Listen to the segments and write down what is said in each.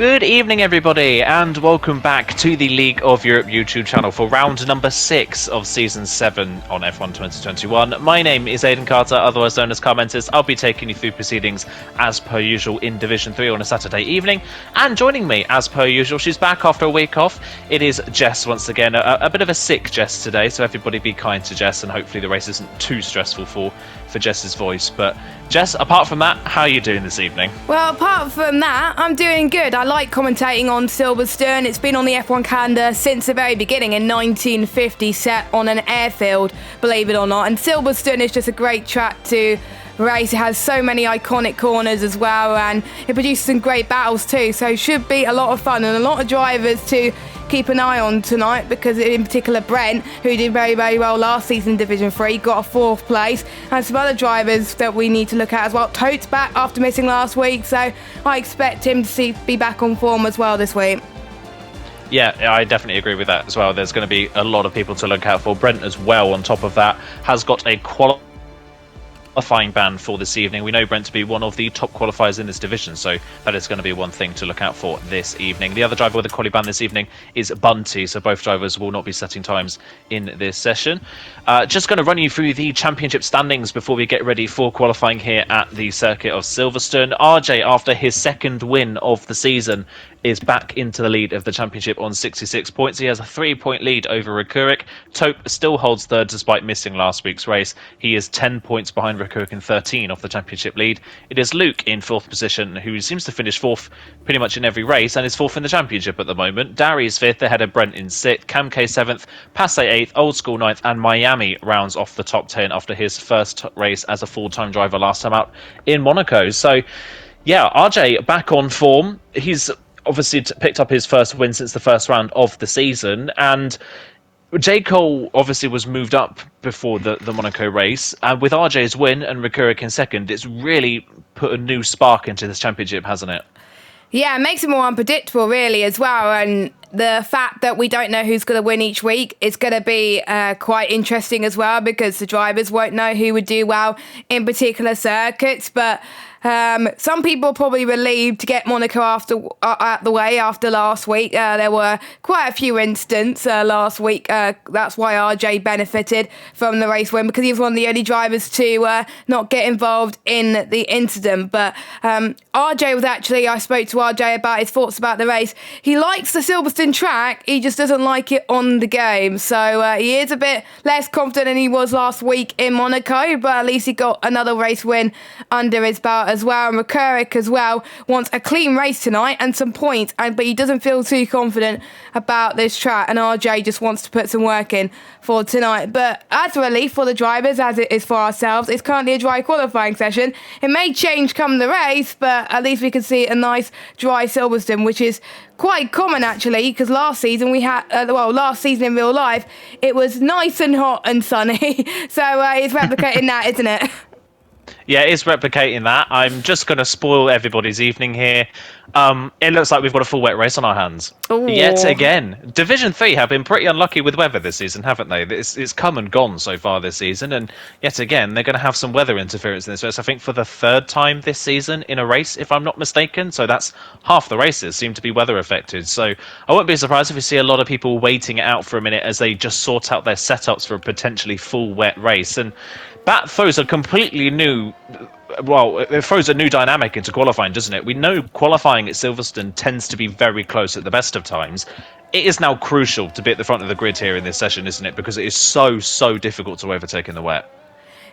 Good evening, everybody, and welcome back to the League of Europe YouTube channel for round number 6 of Season 7 on F1 2021. My name is Aidan Carter, otherwise known as Carmentis. I'll be taking you through proceedings as per usual in Division 3 on a Saturday evening. And joining me, as per usual, she's back after a week off. It is Jess once again, a bit of a sick Jess today, so everybody be kind to Jess, and hopefully the race isn't too stressful for Jess's voice. But Jess, apart from that, how are you doing this evening? Well, apart from that, I'm doing good. I like commentating on Silverstone. It's been on the F1 calendar since the very beginning in 1950, set on an airfield, believe it or not. And Silverstone is just a great track to race. It has so many iconic corners as well, and it produces some great battles too. So it should be a lot of fun and a lot of drivers to keep an eye on tonight, because in particular Brent, who did very, very well last season in Division 3, got a 4th place, and some other drivers that we need to look at as well. Tote's back after missing last week, so I expect him to be back on form as well this week. Yeah, I definitely agree with that as well. There's going to be a lot of people to look out for. Brent as well, on top of that, has got a qualifying ban for this evening. We know Brent to be one of the top qualifiers in this division, so that is going to be one thing to look out for this evening. The other driver with a quali ban this evening is Bunty, so both drivers will not be setting times in this session. Just going to run you through the championship standings before we get ready for qualifying here at the circuit of Silverstone. RJ, after his 2nd win of the season, is back into the lead of the championship on 66 points. He has a 3-point lead over Rekurik. Tope still holds 3rd despite missing last week's race. He is 10 points behind Rekurik and 13 off the championship lead. It is Luke in 4th position, who seems to finish 4th pretty much in every race and is 4th in the championship at the moment. Dari is 5th ahead of Brent in 6th. Cam K 7th, Passe 8th, Old School 9th, and Miami rounds off the top 10 after his first race as a full-time driver last time out in Monaco. So yeah, RJ back on form. He's obviously picked up his first win since the first round of the season, and J. Cole obviously was moved up before the Monaco race, and with RJ's win and Rekurik in 2nd, it's really put a new spark into this championship, hasn't it? Yeah, it makes it more unpredictable really as well, and the fact that we don't know who's going to win each week is going to be quite interesting as well, because the drivers won't know who would do well in particular circuits. But some people are probably relieved to get Monaco out the way after last week. There were quite a few incidents last week. That's why RJ benefited from the race win, because he was one of the only drivers to not get involved in the incident. But RJ was actually, I spoke to RJ about his thoughts about the race. He likes the Silverstone track, he just doesn't like it on the game. So he is a bit less confident than he was last week in Monaco, but at least he got another race win under his belt as well. And Rekurik as well wants a clean race tonight and some points, but he doesn't feel too confident about this track, and RJ just wants to put some work in for tonight. But as a relief for the drivers, as it is for ourselves, it's currently a dry qualifying session. It may change come the race, but at least we can see a nice dry Silverstone, which is quite common actually, because last season we had, last season in real life, it was nice and hot and sunny. So it's replicating that, isn't it? Yeah, it is replicating that. I'm just going to spoil everybody's evening here. It looks like we've got a full wet race on our hands. Ooh. Yet again. Division 3 have been pretty unlucky with weather this season, haven't they? It's come and gone so far this season, and yet again, they're going to have some weather interference in this race, I think for the 3rd time this season in a race, if I'm not mistaken. So that's half the races seem to be weather affected. So I wouldn't be surprised if we see a lot of people waiting it out for a minute as they just sort out their setups for a potentially full wet race. And that throws a completely new... Well, it throws a new dynamic into qualifying, doesn't it? We know qualifying at Silverstone tends to be very close at the best of times. It is now crucial to be at the front of the grid here in this session, isn't it? Because it is so difficult to overtake in the wet.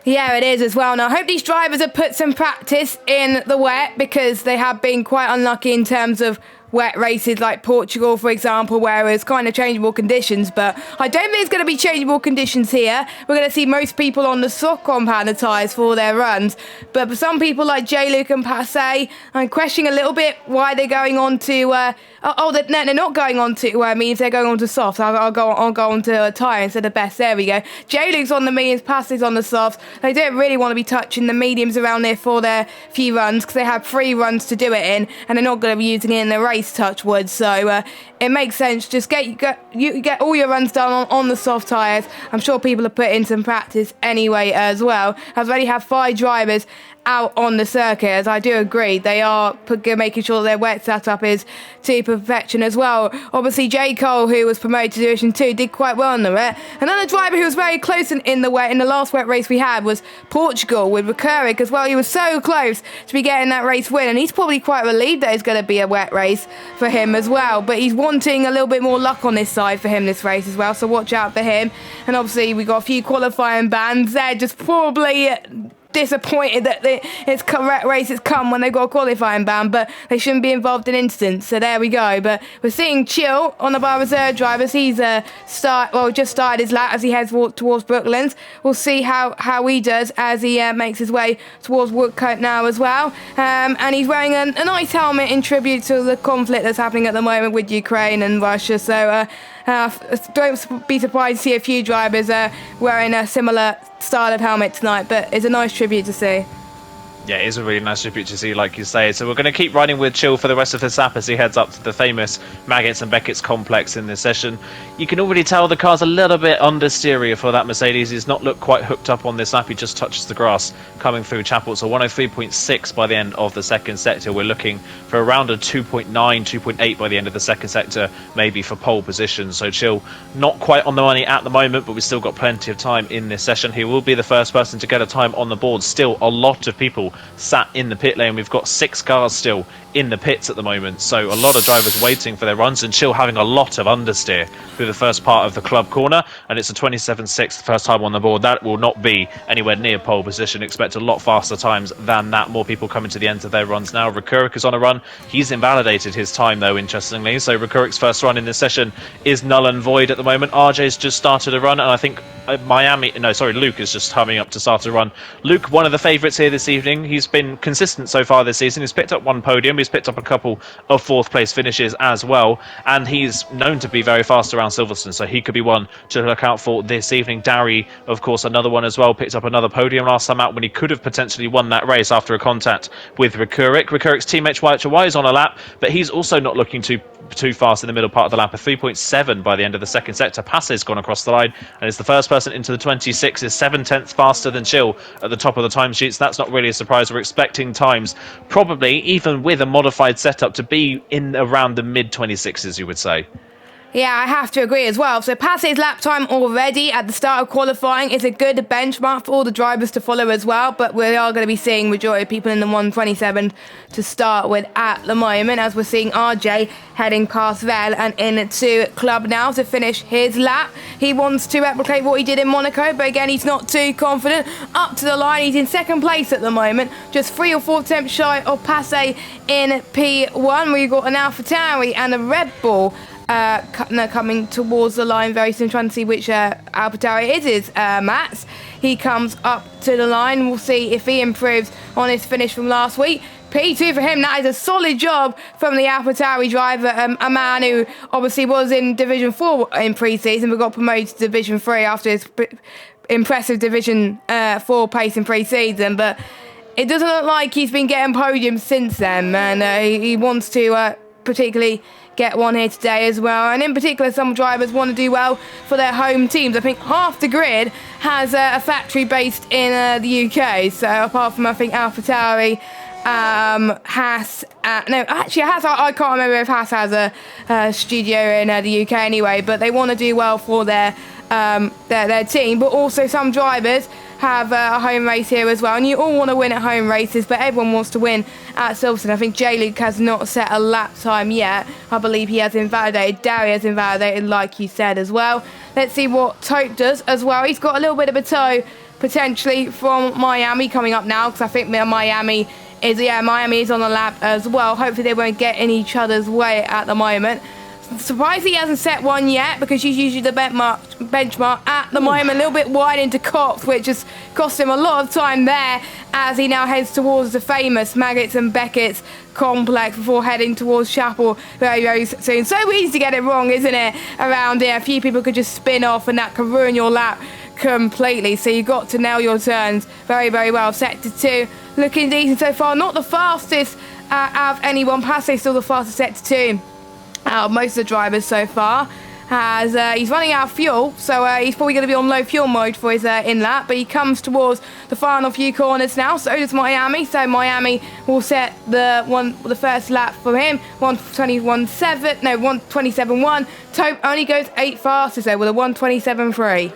Yeah, it is as well. Now, I hope these drivers have put some practice in the wet, because they have been quite unlucky in terms of wet races like Portugal, for example, where it's kind of changeable conditions. But I don't think it's going to be changeable conditions here. We're going to see most people on the soft compound tyres for their runs. But for some people like J-Luke and Passe, I'm questioning a little bit why they're going on to... they're not going on to mediums, they're going on to softs. I'll go on to a tyre instead of best. There we go. J-Luke's on the mediums, Passe's on the softs. They don't really want to be touching the mediums around there for their few runs, because they have 3 runs to do it in, and they're not going to be using it in the race, touch wood. So it makes sense. Just get all your runs done on the soft tyres. I'm sure people have put in some practice anyway as well. I've already had 5 drivers out on the circuit, as I do agree. They are making sure their wet setup is to perfection as well. Obviously, J. Cole, who was promoted to Division 2, did quite well in the wet. Another driver who was very close in the wet in the last wet race we had was Portugal with Recurric as well. He was so close to be getting that race win, and he's probably quite relieved that it's going to be a wet race for him as well. But he's wanting a little bit more luck on this side for him this race as well, so watch out for him. And obviously, we got a few qualifying bans. They're just probably disappointed that its correct race has come when they got a qualifying ban, but they shouldn't be involved in incidents, so there we go. But we're seeing Chill on the bar reserve drivers. He's just started his lap as he heads towards Brooklands. We'll see how he does as he makes his way towards Woodcote now as well. And he's wearing a nice helmet in tribute to the conflict that's happening at the moment with Ukraine and Russia, so don't be surprised to see a few drivers wearing a similar style of helmet tonight, but it's a nice tribute to see. Yeah, it is a really nice tribute to see, like you say. So we're going to keep riding with Chill for the rest of this lap as he heads up to the famous Maggots and Beckett's complex in this session. You can already tell the car's a little bit understeerier for that Mercedes. He's not looked quite hooked up on this lap. He just touches the grass coming through Chapel. So 103.6 by the end of the second sector. We're looking for around a 2.9, 2.8 by the end of the second sector, maybe for pole position. So Chill not quite on the money at the moment, but we've still got plenty of time in this session. He will be the first person to get a time on the board. Still a lot of people sat in the pit lane. We've got 6 cars still in the pits at the moment, so a lot of drivers waiting for their runs, and Chill having a lot of understeer through the first part of the club corner, and it's a 27.6 first time on the board. That will not be anywhere near pole position. Expect a lot faster times than that. More people coming to the end of their runs now. Recurric is on a run. He's invalidated his time though, interestingly, so Recurric's first run in this session is null and void at the moment. RJ's just started a run, and I think Luke is just coming up to start a run. Luke, one of the favourites here this evening. He's been consistent so far this season. He's picked up 1 podium. He's picked up a couple of 4th place finishes as well, and he's known to be very fast around Silverstone, so he could be one to look out for this evening. Darry, of course, another one as well, picked up another podium last time out when he could have potentially won that race after a contact with Recurric. Recurric's teammate HY is on a lap, but he's also not looking too fast in the middle part of the lap. A 3.7 by the end of the second sector. Passe's gone across the line and is the first person into the 26, is 7/10 faster than Chill at the top of the timesheets. That's not really a surprise. We're expecting times, probably even with a modified setup, to be in around the mid 26s, you would say. Yeah, I have to agree as well. So Passe's lap time already at the start of qualifying is a good benchmark for all the drivers to follow as well, but we are going to be seeing majority of people in the 127 to start with at the moment, as we're seeing RJ heading past Vel and into Club now to finish his lap. He wants to replicate what he did in Monaco, but again, he's not too confident. Up to the line, he's in second place at the moment, just 3 or 4 attempts shy of Passe in P1. We've got an AlphaTauri and a Red Bull coming towards the line very soon, trying to see which AlphaTauri it is. Mats, he comes up to the line. We'll see if he improves on his finish from last week. P2 for him. That is a solid job from the AlphaTauri driver, a man who obviously was in Division 4 in pre-season but got promoted to Division 3 after his impressive Division 4 pace in pre-season, but it doesn't look like he's been getting podiums since then, and he wants to particularly get one here today as well. And in particular, some drivers want to do well for their home teams. I think half the grid has a factory based in the UK, so apart from, I think, AlphaTauri, Haas, Haas, I can't remember if Haas has a studio in the UK anyway, but they want to do well for their team. But also some drivers have a home race here as well, and you all want to win at home races, but everyone wants to win at Silverstone. I think J-Luke has not set a lap time yet. I believe he has invalidated. Darry has invalidated, like you said as well. Let's see what Tote does as well. He's got a little bit of a toe potentially from Miami coming up now, because I think Miami is on the lap as well. Hopefully they won't get in each other's way at the moment. Surprised he hasn't set one yet, because he's usually the benchmark at the moment. A little bit wide into Cops, which has cost him a lot of time there as he now heads towards the famous Maggots and Beckett's complex before heading towards Chapel very, very soon. So easy to get it wrong, isn't it, around here? A few people could just spin off and that could ruin your lap completely. So you've got to nail your turns very, very well. Sector 2 looking decent so far. Not the fastest out of anyone. Passe still the fastest sector 2 out of most of the drivers so far. As he's running out of fuel, so he's probably going to be on low fuel mode for his in-lap, but he comes towards the final few corners now. So does Miami. So Miami will set the first lap for him. 127.1. Tope only goes 8 fastest though with a 127.3.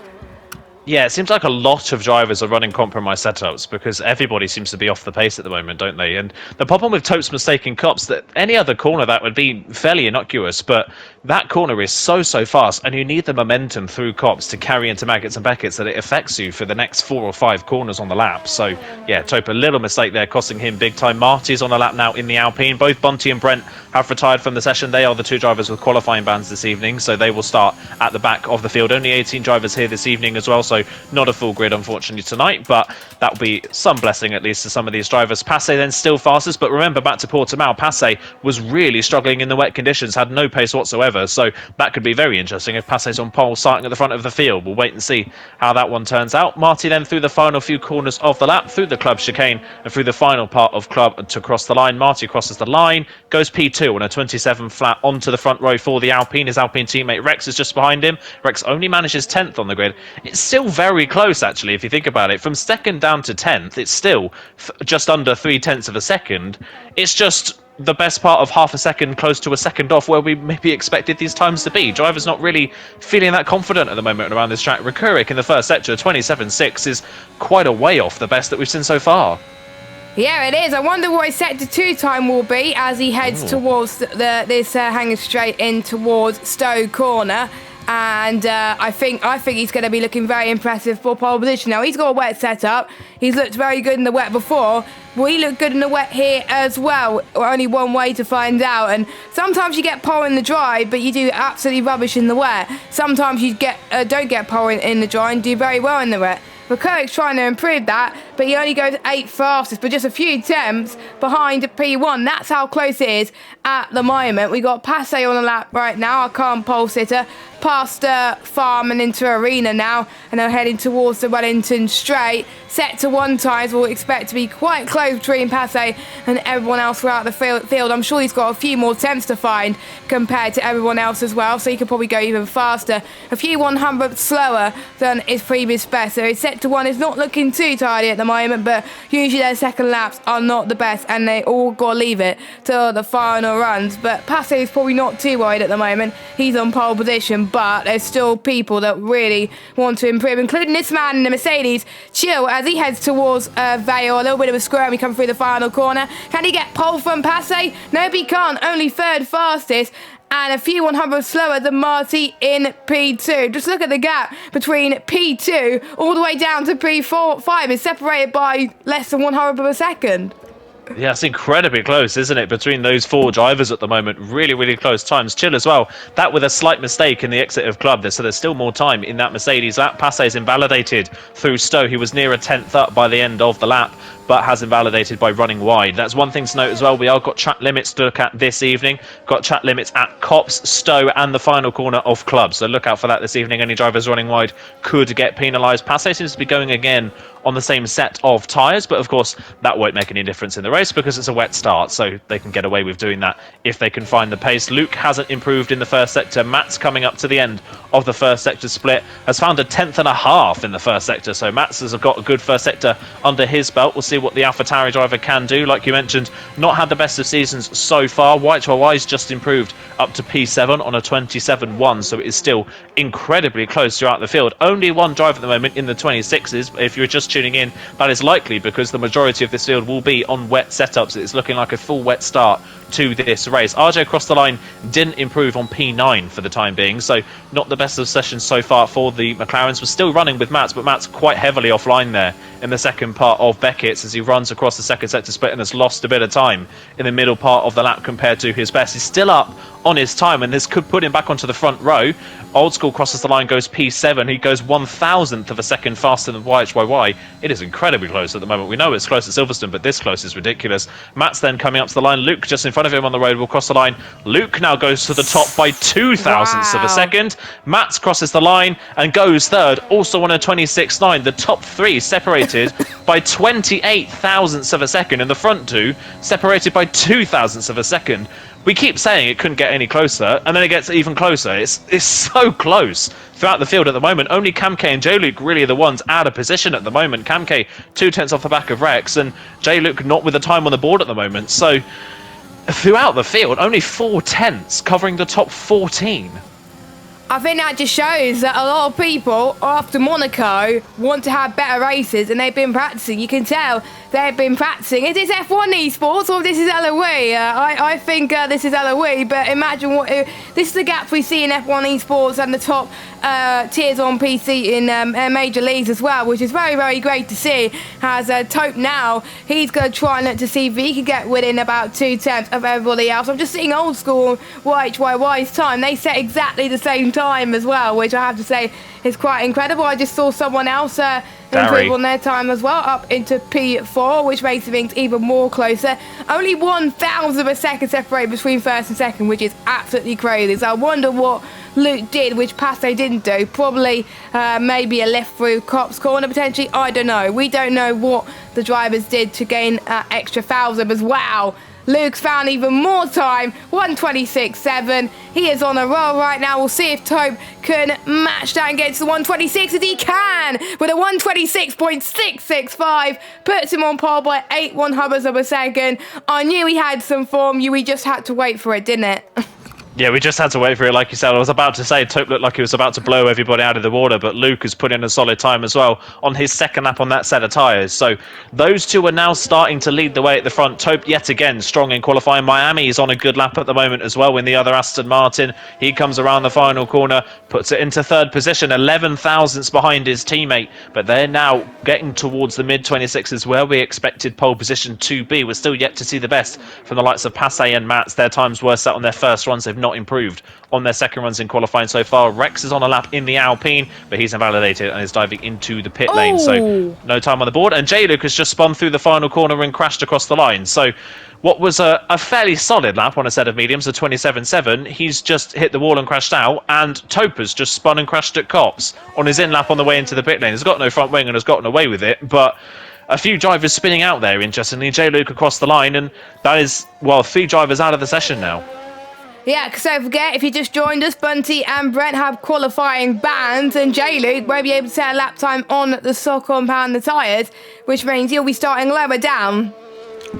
Yeah, it seems like a lot of drivers are running compromised setups because everybody seems to be off the pace at the moment, don't they? And the problem with Tope's mistake in Cops, that any other corner that would be fairly innocuous, but that corner is so fast, and you need the momentum through Cops to carry into Maggots and Beckett's that it affects you for the next 4 or 5 corners on the lap. So, yeah, Tope, a little mistake there, costing him big time. Marty's on the lap now in the Alpine. Both Bunty and Brent have retired from the session. They are the 2 drivers with qualifying bans this evening, so they will start at the back of the field. Only 18 drivers here this evening as well, so not a full grid unfortunately tonight, but that will be some blessing at least to some of these drivers. Passe then still fastest, but remember, back to Portimao, Passe was really struggling in the wet conditions, had no pace whatsoever, so that could be very interesting if Passe's on pole starting at the front of the field. We'll wait and see how that one turns out. Marty then through the final few corners of the lap, through the club chicane and through the final part of club to cross the line. Marty crosses the line, goes P2 on a 27 flat onto the front row for the Alpine. His Alpine teammate Rex is just behind him. Rex only manages 10th on the grid. It's still very close actually if you think about it. From 2nd down to 10th, it's still just under 0.3 of a second. It's just the best part of half a second close to a second off where we maybe expected these times to be. Drivers not really feeling that confident at the moment around this track. Rekurik in the first sector, 27.6 is quite a way off the best that we've seen so far. Yeah, it is. I wonder what his sector 2 time will be as he heads towards this hanging straight in towards Stowe Corner. And I think he's going to be looking very impressive for pole position. Now, he's got a wet setup. He's looked very good in the wet before. Will he look good in the wet here as well? Only one way to find out. And sometimes you get pole in the dry, but you do absolutely rubbish in the wet. Sometimes you don't get pole in the dry and do very well in the wet. Rekurik's trying to improve that, but he only goes 8th fastest, but just a few attempts behind P1. That's how close it is at the moment. We got Passe on the lap right now, our calm pole sitter, past Farm and into Arena now, and they're heading towards the Wellington Straight. Sector 1 times we'll expect to be quite close between Passe and everyone else throughout the field. I'm sure he's got a few more attempts to find compared to everyone else as well, so he could probably go even faster. A few 100ths slower than his previous best, so his Sector 1 is not looking too tidy at the moment, but usually their second laps are not the best, and they all got to leave it to the final runs. But Passe is probably not too worried at the moment. He's on pole position, but there's still people that really want to improve, including this man in the Mercedes, Chill, as he heads towards Vale. A little bit of a squirm, he comes through the final corner. Can he get pole from Passe? No, he can't. Only 3rd fastest, and a few 100ths slower than Marty in P2. Just look at the gap between P2 all the way down to P5. It's separated by less than 100th of a second. Yeah, it's incredibly close, isn't it, between those 4 drivers at the moment. Really close times. Chill as well. That with a slight mistake in the exit of club, so there's still more time in that Mercedes lap. Passe is invalidated through Stowe. He was near a 10th up by the end of the lap, but has invalidated by running wide. That's one thing to note as well. We are got track limits to look at this evening. Got track limits at Cops, Stowe and the final corner of club. So look out for that this evening. Any drivers running wide could get penalised. Passe seems to be going again on the same set of tyres, but of course that won't make any difference in the race because it's a wet start, so they can get away with doing that if they can find the pace. Luke hasn't improved in the first sector. Matt's coming up to the end of the first sector split, has found a 10.5 in the first sector, so Matt's has got a good first sector under his belt. We'll see what the AlphaTauri driver can do. Like you mentioned, not had the best of seasons so far. White's just improved up to P7 on a 27.1, so it is still incredibly close throughout the field. Only one driver at the moment in the 26s. If you're just tuning in, that is likely because the majority of this field will be on wet setups. It's looking like a full wet start to this race. RJ across the line didn't improve on P9 for the time being, so not the best of sessions so far for the McLarens. We're still running with Matt's, but Matt's quite heavily offline there in the second part of Beckett's as he runs across the second sector split and has lost a bit of time in the middle part of the lap compared to his best. He's still up on his time, and this could put him back onto the front row. Old School crosses the line, goes P7. He goes 1,000th of a second faster than YHYY. It is incredibly close at the moment. We know it's close at Silverstone, but this close is ridiculous. Matt's then coming up to the line. Luke just in front of him on the road will cross the line. Luke now goes to the top by 2,000ths of a second. Matt's crosses the line and goes third, also on a 26.9. The top 3 separated by 28,000ths of a second, and the front 2 separated by 2,000ths of a second. we keep saying it couldn't get any closer, and then it gets even closer. It's so close throughout the field at the moment. Only Camke and J-Luke really are the ones out of position at the moment. Camke 2/10 off the back of Rex, and J-Luke not with the time on the board at the moment. So throughout the field, only 4/10 covering the top 14. I think that just shows that a lot of people after Monaco want to have better races, and they've been practicing. You can tell they've been practicing. Is this F1 esports or this is LOE? I think this is LOE, but imagine what this is the gap we see in F1 esports and the top tiers on PC in major leagues as well, which is very, very great to see. As Tope now, he's going to try and look to see if he can get within about 2/10 of everybody else. I'm just seeing old school YHYY's time. They set exactly the same time as well, which I have to say is quite incredible. I just saw someone else improve on their time as well, up into P4, which makes things even more closer. Only 1,000 of a second separate between first and second, which is absolutely crazy. So I wonder what Luke did, which Passe didn't do. Probably maybe a lift through Cop's corner potentially. I don't know. We don't know what the drivers did to gain extra 1,000 as well. Luke's found even more time, 1:26.7. He is on a roll right now. We'll see if Tope can match that and get to the 1:26, as he can, with a 1:26.665. Puts him on pole by 8/100ths of a second. I knew he had some form. We just had to wait for it, didn't it? Yeah, we just had to wait for it, like you said. I was about to say, Tope looked like he was about to blow everybody out of the water, but Luke has put in a solid time as well on his second lap on that set of tyres. So those two are now starting to lead the way at the front. Tope, yet again, strong in qualifying. Miami is on a good lap at the moment as well in the other Aston Martin. He comes around the final corner, puts it into third position, 11 thousandths behind his teammate, but they're now getting towards the mid-26s where we expected pole position to be. We're still yet to see the best from the likes of Passe and Mats. Their times were set on their first runs. They've not improved on their second runs in qualifying so far. Rex is on a lap in the Alpine, but he's invalidated and is diving into the pit lane. So no time on the board. And J-Luke has just spun through the final corner and crashed across the line. So what was a fairly solid lap on a set of mediums, a 27.7, he's just hit the wall and crashed out. And Tope has just spun and crashed at Cops on his in lap on the way into the pit lane. He's got no front wing and has gotten away with it, but a few drivers spinning out there, interestingly. J-Luke across the line, and that is, well, 3 drivers out of the session now. Yeah, because don't forget, if you just joined us, Bunty and Brent have qualifying bans, and J-Luke won't be able to set a lap time on the sock compound, the tyres, which means you'll be starting lower down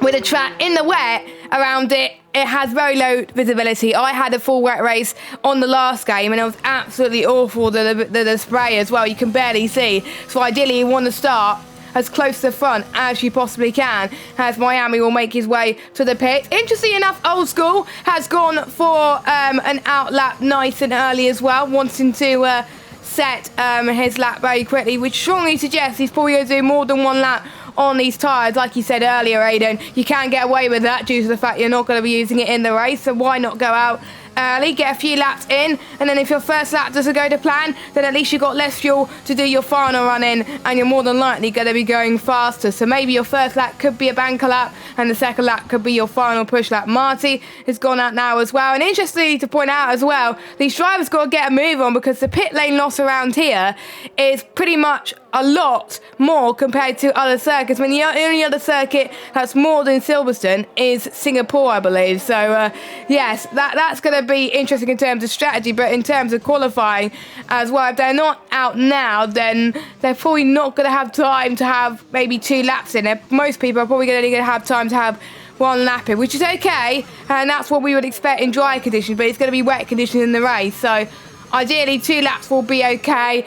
with a track in the wet around it. It has very low visibility. I had a full wet race on the last game, and it was absolutely awful, the spray as well. You can barely see. So ideally, you want to start as close to the front as you possibly can, as Miami will make his way to the pit. Interesting enough, Old School has gone for an out lap nice and early as well, wanting to set his lap very quickly, which strongly suggests he's probably going to do more than one lap on these tyres. Like you said earlier, Aiden, you can't get away with that due to the fact you're not going to be using it in the race, so why not go out early, get a few laps in, and then if your first lap doesn't go to plan, then at least you've got less fuel to do your final run in, and you're more than likely going to be going faster. So maybe your first lap could be a banker lap, and the second lap could be your final push lap. Marty has gone out now as well, and interestingly to point out as well, these drivers got to get a move on, because the pit lane loss around here is pretty much a lot more compared to other circuits. I mean, the only other circuit that's more than Silverstone is Singapore, I believe. So, yes, that's going to be interesting in terms of strategy, but in terms of qualifying as well, if they're not out now, then they're probably not going to have time to have maybe 2 laps in it. Most people are probably only going to have time to have 1 lap in, which is okay, and that's what we would expect in dry conditions, but it's going to be wet conditions in the race. So, ideally, 2 laps will be okay,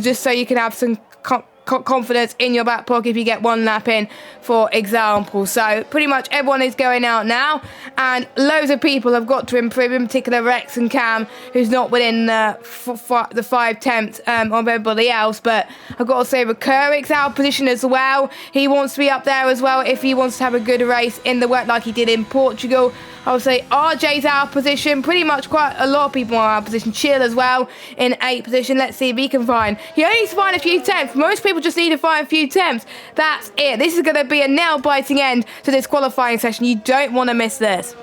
just so you can have some confidence in your back pocket if you get 1 lap in, for example. So pretty much everyone is going out now, and loads of people have got to improve, in particular Rex and Cam, who's not within the 5/10 of everybody else. But I've got to say, Recurric's out of position as well. He wants to be up there as well if he wants to have a good race in the wet like he did in Portugal. I would say RJ's out of position. Pretty much quite a lot of people are out of position. Chill as well in 8th position. Let's see if he can find. He only needs to find a few tenths. Most people just need to find a few tenths. That's it. This is going to be a nail-biting end to this qualifying session. You don't want to miss this.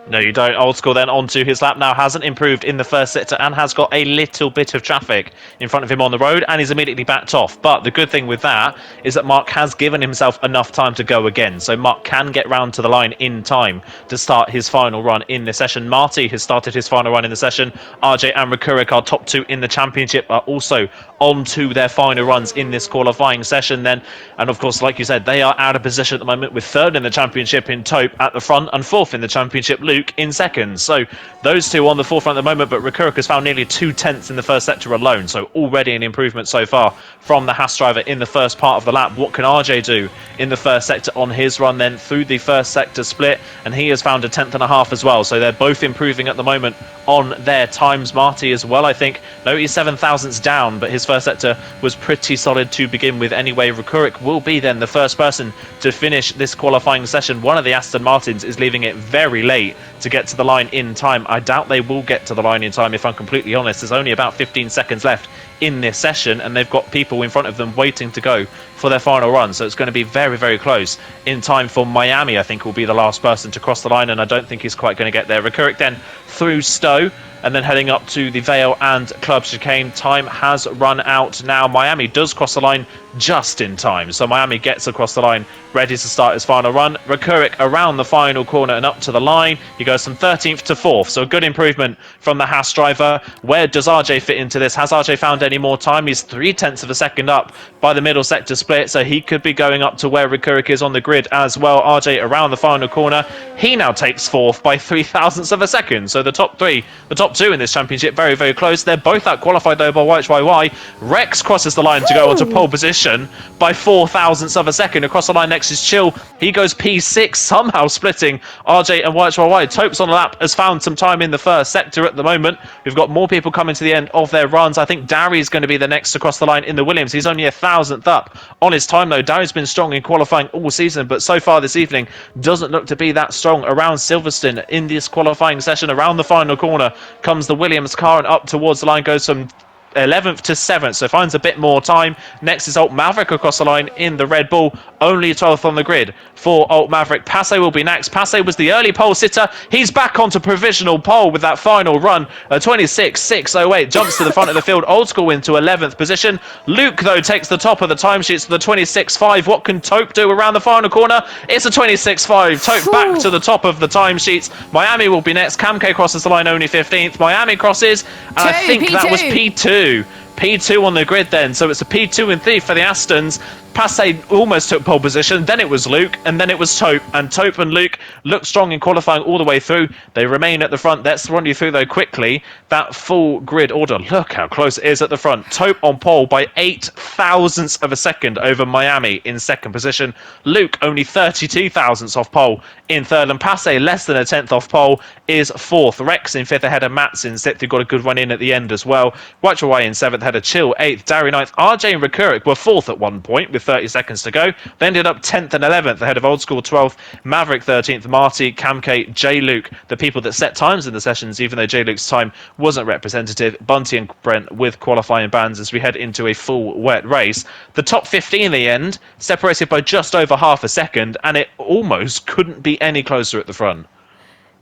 No, you don't. Old School then onto his lap now. Hasn't improved in the first sector and has got a little bit of traffic in front of him on the road and he's immediately backed off. But the good thing with that is that Mark has given himself enough time to go again. So Mark can get round to the line in time to start his final run in the session. Marty has started his final run in the session. RJ and Rakurik, our top two in the championship, are also on to their final runs in this qualifying session then. And of course, like you said, they are out of position at the moment with third in the championship in Taupe at the front and fourth in the championship, Luke, in second. So those two on the forefront at the moment, but Rakurik has found nearly 2/10 in the first sector alone. So already an improvement so far from the Haas driver in the first part of the lap. What can RJ do in the first sector on his run then through the first sector split? And he has found a 10th.5 as well. So they're both improving at the moment on their times. Marty as well, I think. No, he's 7 thousandths down, but his first sector was pretty solid to begin with anyway. Rakurik will be then the first person to finish this qualifying session. One of the Aston Martins is leaving it very late to get to the line in time. I doubt they will get to the line in time, if I'm completely honest. There's only about 15 seconds left in this session and they've got people in front of them waiting to go for their final run, so it's going to be very, very close in time for Miami. I think will be the last person to cross the line and I don't think he's quite going to get there. Rakurik then through Stowe and then heading up to the Vale and Club Chicane. Time has run out now. Miami does cross the line just in time, so Miami gets across the line ready to start his final run. Rakurik around the final corner and up to the line. He goes from 13th to 4th, so a good improvement from the Haas driver. Where does RJ fit into this? Has RJ found any more time? He's 0.3 of a second up by the middle sector split, so he could be going up to where Rakurik is on the grid as well. RJ around the final corner. He now takes 4th by 0.3 of a second, so the top two in this championship very, very close. They're both out qualified though by YY. Rex crosses the line to go onto pole position by 0.4 of a second. Across the line next is Chill. He goes P6, somehow splitting RJ and YY. Topes on the lap has found some time in the first sector at the moment. We've got more people coming to the end of their runs. I think Darry's going to be the next to cross the line in the Williams. He's only 1,000th up on his time though. Darry's been strong in qualifying all season, but so far this evening doesn't look to be that strong around Silverstone in this qualifying session. Around the final corner comes the Williams car and up towards the line goes from 11th to 7th, so finds a bit more time. Next is Alt Maverick across the line in the Red Bull, only 12th on the grid for Alt Maverick. Passe will be next. Passe was the early pole sitter. He's back onto provisional pole with that final run. 26.608 jumps to the front of the field. Old School into 11th position. Luke though takes the top of the timesheets to the 26.5. What can Taupe do around the final corner? It's a 26.5. Taupe back to the top of the timesheets. Miami will be next. Camke crosses the line, only 15th. Miami crosses, and I think P2. That was P2. P2 on the grid then, so it's a P2 and 3 for the Astons. Passe almost took pole position, then it was Luke, and then it was Taupe. And Taupe and Luke look strong in qualifying all the way through. They remain at the front. Let's run you through, though, quickly that full grid order. Look how close it is at the front. Taupe on pole by 0.8 of a second over Miami in second position. Luke only 32 thousandths off pole in third. And Passe less than a 10th off pole is fourth. Rex in fifth ahead of Mats in sixth, who got a good run in at the end as well. Watchaway in seventh, had a Chill 8th. Darry 9th. RJ and Rakurik were fourth at one point with 30 seconds to go. They ended up 10th and 11th ahead of Old School 12th, Maverick 13th, Marty, Camke, J Luke, the people that set times in the sessions, even though J Luke's time wasn't representative. Bunty and Brent with qualifying bans as we head into a full wet race. The top 15 in the end, separated by just over half a second, and it almost couldn't be any closer at the front.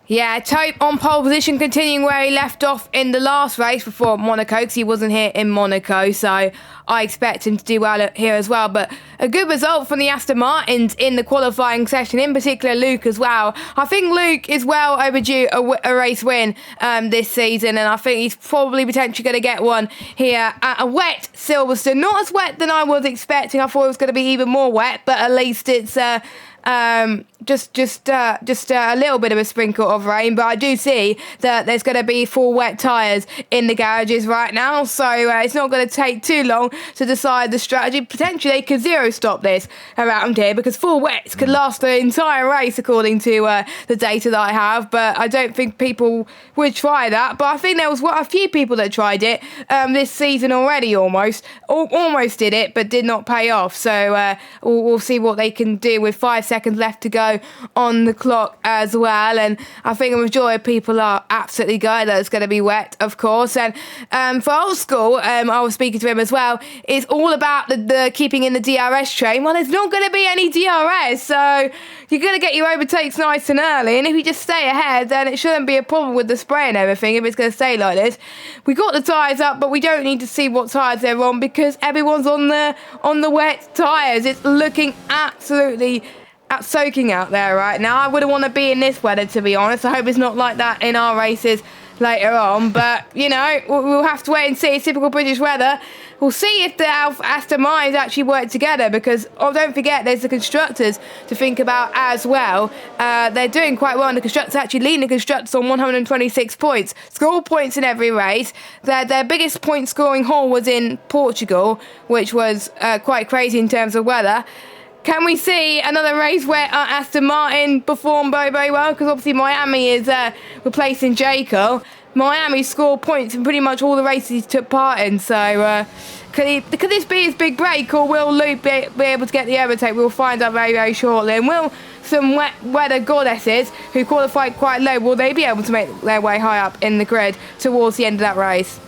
Yeah, Taupe on pole position, continuing where he left off in the last race before Monaco, because he wasn't here in Monaco, so I expect him to do well here as well. But a good result from the Aston Martins in the qualifying session, in particular Luke as well. I think Luke is well overdue a race win this season, and I think he's probably potentially going to get one here at a wet Silverstone. Not as wet than I was expecting. I thought it was going to be even more wet, but at least it's just a little bit of a sprinkle of rain. But I do see that there's going to be full wet tyres in the garages right now, so it's not going to take too long to decide the strategy. Potentially they could zero stop this around here, because full wets could last the entire race according to the data that I have, but I don't think people would try that. But I think there was a few people that tried it this season already, almost did it but did not pay off, so we'll see what they can do with 5 seconds left to go on the clock as well. And I think a majority of people are absolutely gutted that it's going to be wet, of course. And for Old School, I was speaking to him as well, it's all about the keeping in the DRS train. Well, there's not going to be any DRS, so you're going to get your overtakes nice and early. And if you just stay ahead, then it shouldn't be a problem with the spray and everything if it's going to stay like this. We got the tyres up, but we don't need to see what tyres they're on because everyone's on the wet tyres. It's looking absolutely soaking out there right now. I wouldn't want to be in this weather, to be honest. I hope it's not like that in our races later on, but you know, we'll have to wait and see. It's typical British weather. We'll see if the Aston Martins actually work together because, don't forget, there's the constructors to think about as well. They're doing quite well, and the constructors actually leading the constructors on 126 points. Score points in every race. Their biggest point scoring haul was in Portugal, which was quite crazy in terms of weather. Can we see another race where Aston Martin performed very, very well? Because obviously Miami is replacing Jaco. Miami scored points in pretty much all the races he took part in. So could this be his big break, or will Luke be able to get the overtake? We'll find out very, very shortly. And will some weather goddesses who qualified quite low, will they be able to make their way high up in the grid towards the end of that race?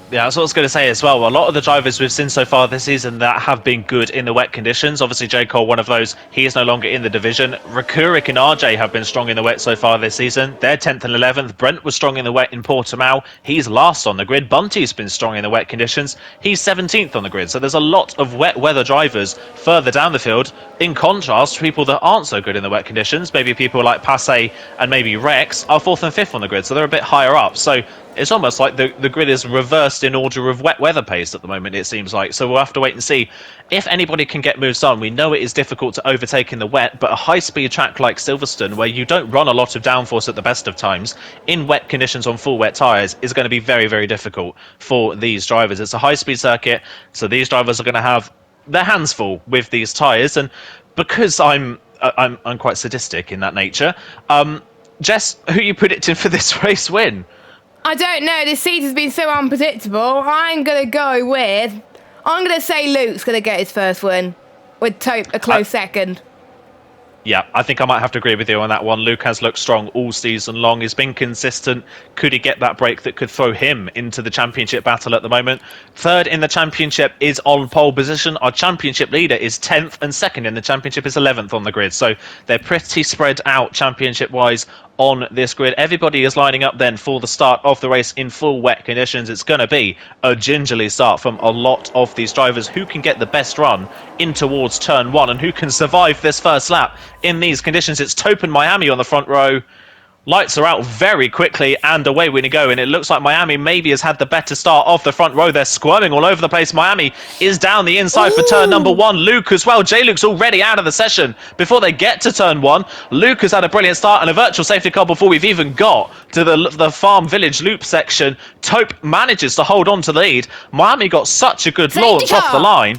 Yeah, that's what I was going to say as well. A lot of the drivers we've seen so far this season that have been good in the wet conditions. Obviously, J. Cole, one of those, he is no longer in the division. Rakurik and RJ have been strong in the wet so far this season. They're 10th and 11th. Brent was strong in the wet in Portimao. He's last on the grid. Bunty's been strong in the wet conditions. He's 17th on the grid. So there's a lot of wet weather drivers further down the field. In contrast to people that aren't so good in the wet conditions, maybe people like Passe and maybe Rex are 4th and 5th on the grid. So they're a bit higher up. So it's almost like the grid is reversed in order of wet weather pace at the moment, it seems like. So we'll have to wait and see if anybody can get moves on. We know it is difficult to overtake in the wet, but a high-speed track like Silverstone, where you don't run a lot of downforce at the best of times, in wet conditions on full wet tyres, is going to be very, very difficult for these drivers. It's a high-speed circuit, so these drivers are going to have their hands full with these tyres. And because I'm quite sadistic in that nature, Jess, who are you predicting for this race win? I don't know. This season has been so unpredictable. I'm going to say Luke's going to get his first win with Tope a close second. Yeah, I think I might have to agree with you on that one. Luke has looked strong all season long. He's been consistent. Could he get that break that could throw him into the championship battle at the moment? Third in the championship is on pole position. Our championship leader is 10th, and second in the championship is 11th on the grid. So they're pretty spread out championship-wise on this grid. Everybody is lining up then for the start of the race in full wet conditions. It's going to be a gingerly start from a lot of these drivers. Who can get the best run in towards turn one and who can survive this first lap in these conditions? It's Tope and Miami on the front row. Lights are out very quickly and away we go, and it looks like Miami maybe has had the better start of the front row. They're squirming all over the place. Miami is down the inside for turn number one. Luke as well. J-Luke's already out of the session before they get to turn one. Luke has had a brilliant start and a virtual safety car before we've even got to the farm village loop section. Tope manages to hold on to the lead. Miami got such a good launch off the line.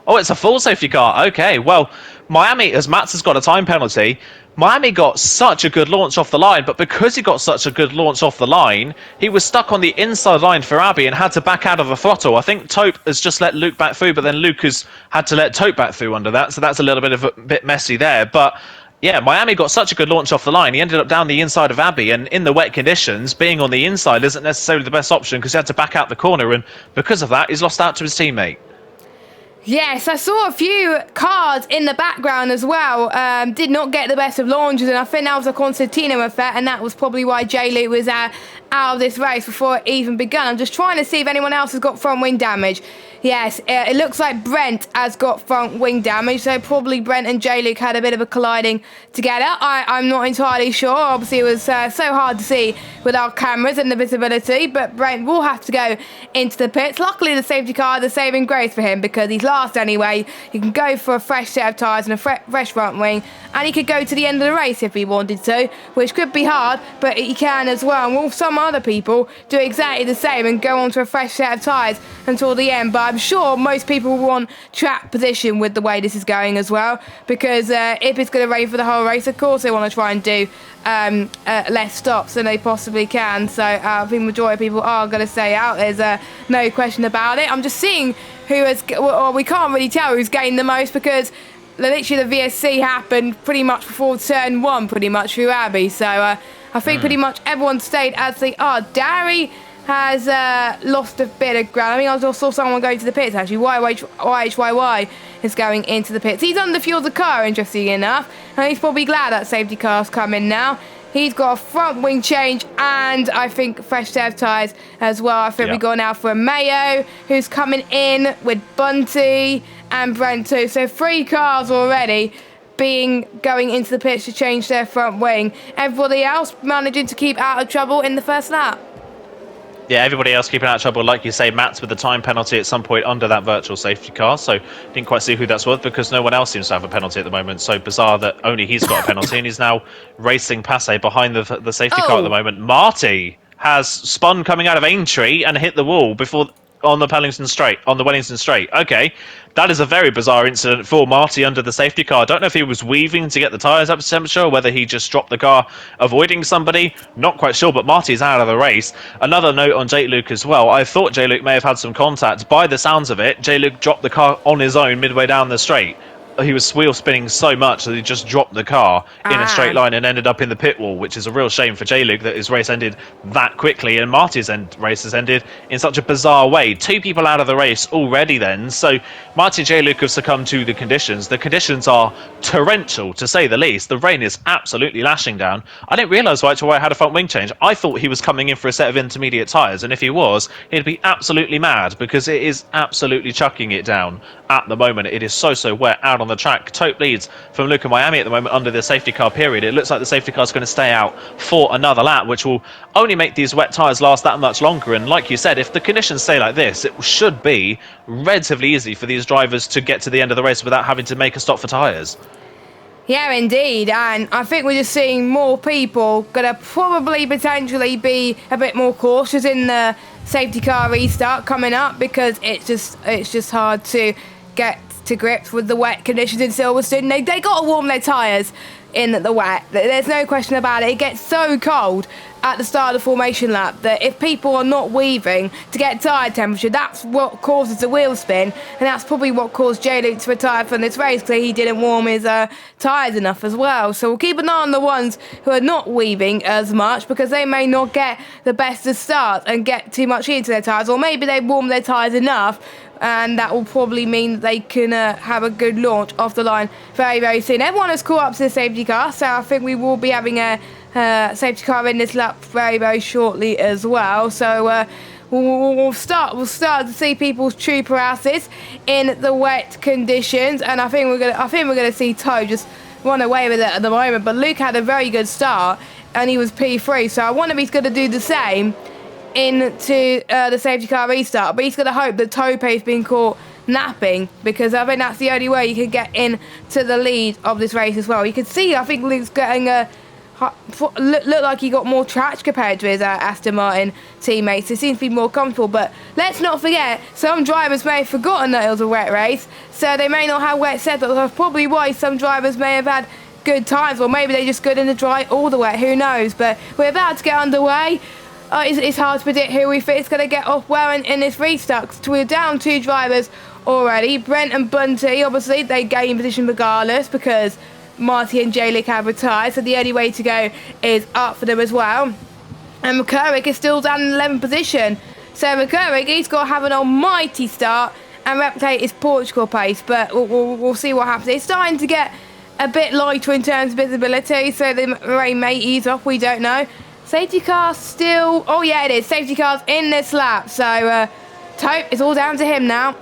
Oh, it's a full safety car. Okay, well, Miami, as Mats has got a time penalty, Miami got such a good launch off the line, but because he got such a good launch off the line, he was stuck on the inside line for Abbey and had to back out of the throttle. I think Tope has just let Luke back through, but then Luke has had to let Tope back through under that, so that's a little bit of a bit messy there. But yeah, Miami got such a good launch off the line. He ended up down the inside of Abbey, and in the wet conditions, being on the inside isn't necessarily the best option because he had to back out the corner, and because of that, he's lost out to his teammate. Yes, I saw a few cars in the background as well. Did not get the best of launches, and I think that was a Constantino effect, and that was probably why J-Luke was out of this race before it even begun. I'm just trying to see if anyone else has got front wing damage. Yes, it looks like Brent has got front wing damage, so probably Brent and J-Luke had a bit of a colliding together. I'm not entirely sure. Obviously, it was so hard to see with our cameras and the visibility, but Brent will have to go into the pits. Luckily, the safety car is a saving grace for him because he's last anyway. He can go for a fresh set of tyres and a fresh front wing, and he could go to the end of the race if he wanted to, which could be hard, but he can as well. And will some other people do exactly the same and go on to a fresh set of tyres until the end? But I'm sure most people will want track position with the way this is going as well, because if it's going to rain for the whole race, of course they want to try and do less stops than they possibly can. So I think the majority of people are going to stay out. There's no question about it. I'm just seeing who has, well, we can't really tell who's gained the most because literally the VSC happened pretty much before turn 1, pretty much through Abbey. So I think pretty much everyone stayed as they are. Darry has lost a bit of ground. I mean, I just saw someone going to the pits, actually. YHYY is going into the pits. He's underfueled the car, interesting enough, and he's probably glad that safety car's coming now. He's got a front wing change and I think fresh serve tyres as well. I think we go now for a Mayo, who's coming in with Bunty and Brent too. So 3 cars already going into the pits to change their front wing. Everybody else managing to keep out of trouble in the first lap. Yeah, everybody else keeping out of trouble. Like you say, Matt's with the time penalty at some point under that virtual safety car. So didn't quite see who that's with because no one else seems to have a penalty at the moment. So bizarre that only he's got a penalty and he's now racing Passe behind the safety car at the moment. Marty has spun coming out of Aintree and hit the wall before on the Wellington Straight. Okay, that is a very bizarre incident for Marty under the safety car. I don't know if he was weaving to get the tyres up to temperature or whether he just dropped the car avoiding somebody. Not quite sure, but Marty's out of the race. Another note on J-Luke as well. I thought J-Luke may have had some contact. By the sounds of it, J-Luke dropped the car on his own midway down the straight. He was wheel spinning so much that he just dropped the car in a straight line and ended up in the pit wall, which is a real shame for J-Luke that his race ended that quickly and Marty's race has ended in such a bizarre way. 2 people out of the race already then. So Marty and J-Luke have succumbed to the conditions. The conditions are torrential, to say the least. The rain is absolutely lashing down. I didn't realise why I had a front wing change. I thought he was coming in for a set of intermediate tyres, and if he was, he'd be absolutely mad because it is absolutely chucking it down at the moment. It is so wet out on the track. Tope leads from Luca Miami at the moment under the safety car period. It looks like the safety car is going to stay out for another lap, which will only make these wet tyres last that much longer. And like you said, if the conditions stay like this, it should be relatively easy for these drivers to get to the end of the race without having to make a stop for tyres. Yeah, indeed, and I think we're just seeing more people gonna probably potentially be a bit more cautious in the safety car restart coming up because it's just hard to get to grips with the wet conditions in Silverstone. They got to warm their tyres in the wet. There's no question about it. It gets so cold at the start of the formation lap that if people are not weaving to get tyre temperature, that's what causes the wheel spin, and that's probably what caused J-Luke to retire from this race because he didn't warm his tyres enough as well. So we'll keep an eye on the ones who are not weaving as much because they may not get the best of start and get too much into their tyres, or maybe they warm their tyres enough and that will probably mean that they can have a good launch off the line very soon. Everyone has caught up to the safety car, so I think we will be having a safety car in this lap very shortly as well. So we'll start to see people's true paralysis in the wet conditions, and I think we're gonna see Toe just run away with it at the moment. But Luke had a very good start, and he was P3, so I wonder if he's gonna do the same into the safety car restart, but he's going to hope that Tope's been caught napping because I think that's the only way you can get into the lead of this race as well. You can see, I think Luke's getting look like he got more traction compared to his Aston Martin teammates. He seems to be more comfortable, but let's not forget, some drivers may have forgotten that it was a wet race, so they may not have wet setups. That's probably why some drivers may have had good times, or maybe they just good in the dry or the wet, who knows. But we're about to get underway. It's hard to predict who we think is going to get off well in this restart. So we're down 2 drivers already. Brent and Bunty, obviously, they gain position regardless because Marty and J-Luke have retired. So the only way to go is up for them as well. And McCurrick is still down in 11th position. So McCurrick, he's got to have an almighty start and replicate his Portugal pace. But we'll see what happens. It's starting to get a bit lighter in terms of visibility. So the rain may ease off. We don't know. Safety car still... Oh, yeah, it is. Safety car's in this lap. So, Tope, it's all down to him now.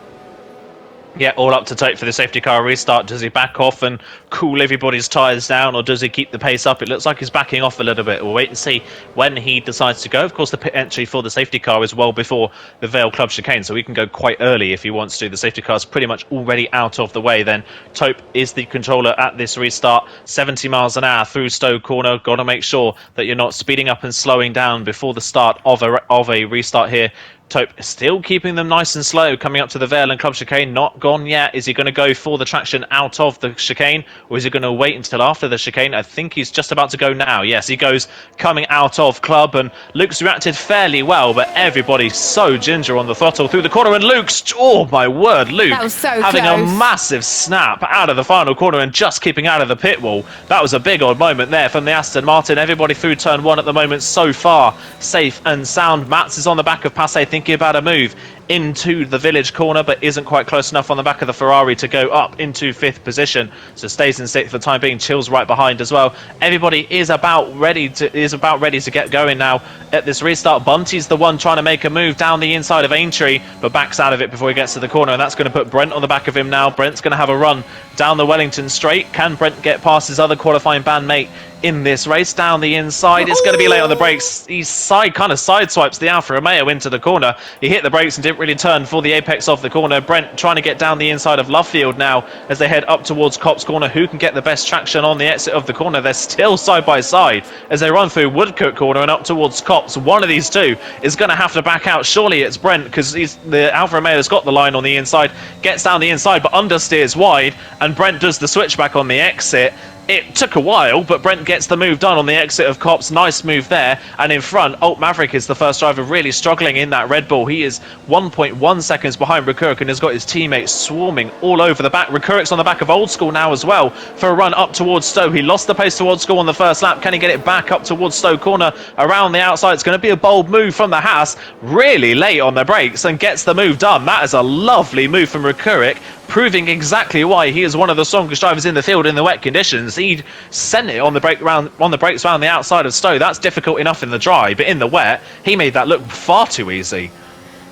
Yeah, all up to Tope for the safety car restart. Does he back off and cool everybody's tyres down, or does he keep the pace up? It looks like he's backing off a little bit. We'll wait and see when he decides to go. Of course, the pit entry for the safety car is well before the Vale Club chicane, so he can go quite early if he wants to. The safety car's pretty much already out of the way. Then Tope is the controller at this restart. 70 miles an hour through Stowe Corner. Got to make sure that you're not speeding up and slowing down before the start of a restart here. Taupe still keeping them nice and slow, coming up to the Vale and Club Chicane. Not gone yet. Is he going to go for the traction out of the chicane, or is he going to wait until after the chicane? I think he's just about to go now. Yes, he goes coming out of Club, and Luke's reacted fairly well, but everybody's so ginger on the throttle through the corner, and Luke's, oh my word, Luke that was so having close. a massive snap out of the final corner and just keeping out of the pit wall. That was a big odd moment there from the Aston Martin. Everybody through turn 1 at the moment so far safe and sound. Mats is on the back of Passe thinking about a move into the village corner, but isn't quite close enough on the back of the Ferrari to go up into 5th position, so stays in 6th for the time being. Chill's right behind as well. Everybody is about ready to get going now at this restart. Bunty's the one trying to make a move down the inside of Aintree, but backs out of it before he gets to the corner, and that's going to put Brent on the back of him now. Brent's going to have a run down the Wellington straight. Can Brent get past his other qualifying bandmate in this race down the inside? It's going to be late on the brakes. He kind of sideswipes the Alfa Romeo into the corner. He hit the brakes and didn't really turn for the apex of the corner. Brent trying to get down the inside of Lovefield now as they head up towards Copse Corner. Who can get the best traction on the exit of the corner? They're still side by side as they run through Woodcote Corner and up towards Copse. One of these two is going to have to back out. Surely it's Brent, because the Alfa Romeo's got the line on the inside, gets down the inside but understeers wide, and Brent does the switchback on the exit. It took a while, but Brent gets the move done on the exit of Copse. Nice move there. And in front, Alt Maverick is the first driver really struggling in that Red Bull. He is 1.1 seconds behind Rekurik and has got his teammates swarming all over the back. Rekurik's on the back of Old School now as well for a run up towards Stowe. He lost the pace to Old School on the first lap. Can he get it back up towards Stowe Corner around the outside? It's going to be a bold move from the Haas. Really late on the brakes and gets the move done. That is a lovely move from Rekurik, proving exactly why he is one of the strongest drivers in the field in the wet conditions. He'd sent it on the brakes around the outside of Stowe. That's difficult enough in the dry, but in the wet, he made that look far too easy.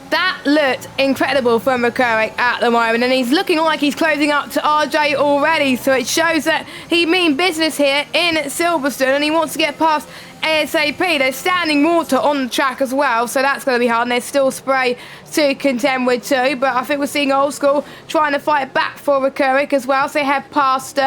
That looked incredible from Rekurik at the moment, and he's looking like he's closing up to RJ already, so it shows that he means business here in Silverstone and he wants to get past ASAP. There's standing water on the track as well, so that's going to be hard, and there's still spray to contend with too, but I think we're seeing Old School trying to fight back for Rekurik as well, so they head past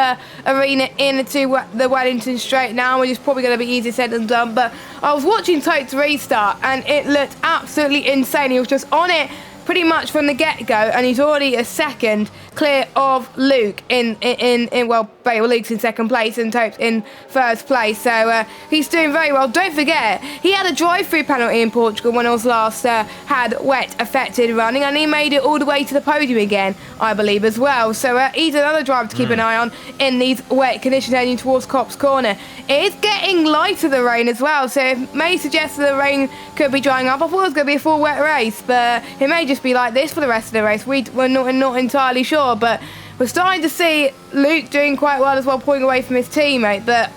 Arena into the Wellington straight now, which is probably going to be easier said than done. But I was watching Taupe's restart and it looked absolutely insane. He was just on it pretty much from the get-go, and he's already a second clear of Luke Luke's in second place and Taupe's in first place, so he's doing very well. Don't forget, he had a drive-through penalty in Portugal when it was last had wet affected running, and he made it all the way to the podium again, I believe, as well. So he's another driver to keep an eye on in these wet conditions heading towards Copse Corner. It is getting lighter, the rain as well, so it may suggest that the rain could be drying up. I thought it was going to be a full wet race, but it may just be like this for the rest of the race. We're not entirely sure, but we're starting to see Luke doing quite well as well, pulling away from his teammate. But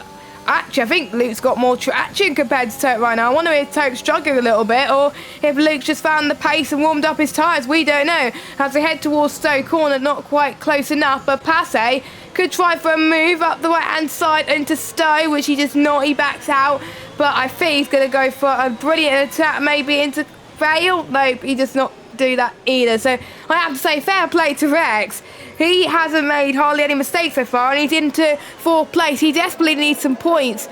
actually, I think Luke's got more traction compared to Taupe right now. I wonder if Taupe's struggling a little bit, or if Luke's just found the pace and warmed up his tyres. We don't know. As we head towards Stowe Corner, not quite close enough, but Passe could try for a move up the right-hand side into Stowe, which he does not. He backs out, but I think he's going to go for a brilliant attack, maybe into Vale. Nope, he does not do that either. So I have to say, fair play to Rex. He hasn't made hardly any mistakes so far, and he's into 4th place. He desperately needs some points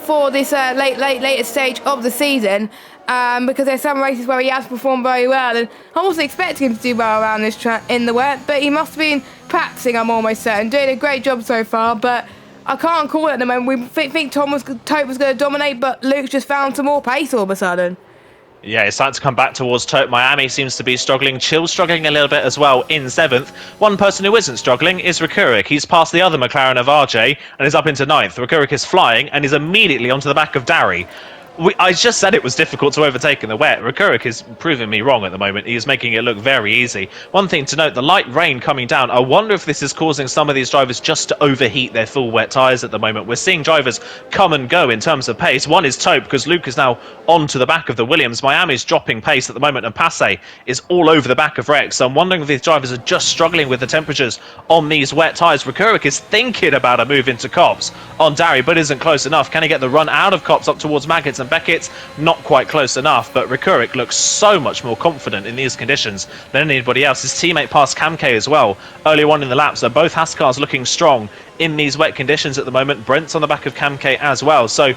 for this later stage of the season, because there's some races where he has performed very well, and I wasn't expecting him to do well around this track in the wet, but he must have been practicing, I'm almost certain, doing a great job so far. But I can't call it at the moment. We think Taupe was going to dominate, but Luke's just found some more pace all of a sudden. Yeah, it's starting to come back towards Taupe. Miami seems to be struggling. Chill's struggling a little bit as well in 7th. One person who isn't struggling is Rekurik. He's passed the other McLaren of RJ and is up into 9th. Rekurik is flying and is immediately onto the back of Darry. I just said it was difficult to overtake in the wet. Rekurik is proving me wrong at the moment. He is making it look very easy. One thing to note, the light rain coming down. I wonder if this is causing some of these drivers just to overheat their full wet tyres at the moment. We're seeing drivers come and go in terms of pace. One is Taupe, because Luke is now onto the back of the Williams. Miami's dropping pace at the moment, and Passe is all over the back of Rex. So I'm wondering if these drivers are just struggling with the temperatures on these wet tyres. Rekurik is thinking about a move into Copse on Darry, but isn't close enough. Can he get the run out of Copse up towards Maggots and Beckett's? Not quite close enough, but Rekurik looks so much more confident in these conditions than anybody else. His teammate passed Camke as well earlier on in the lap, so both Haas cars looking strong in these wet conditions at the moment. Brent's on the back of Camke as well, so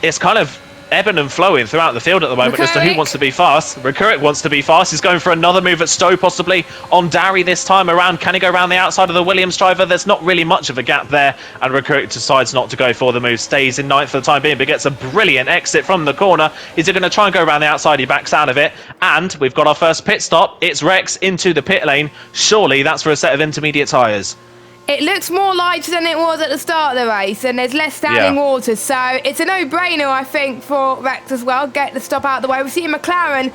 it's kind of ebbing and flowing throughout the field at the moment as to who wants to be fast. Recurric wants to be fast. He's going for another move at Stowe, possibly on Darry this time around. Can he go around the outside of the Williams driver? There's not really much of a gap there, and Recurric decides not to go for the move. Stays in ninth for the time being, but gets a brilliant exit from the corner. Is he going to try and go around the outside? He backs out of it, and we've got our first pit stop. It's Rex into the pit lane. Surely that's for a set of intermediate tyres. It looks more lighter than it was at the start of the race, and there's less standing water, so it's a no-brainer, I think, for Rex as well. Get the stop out of the way. We're seeing McLaren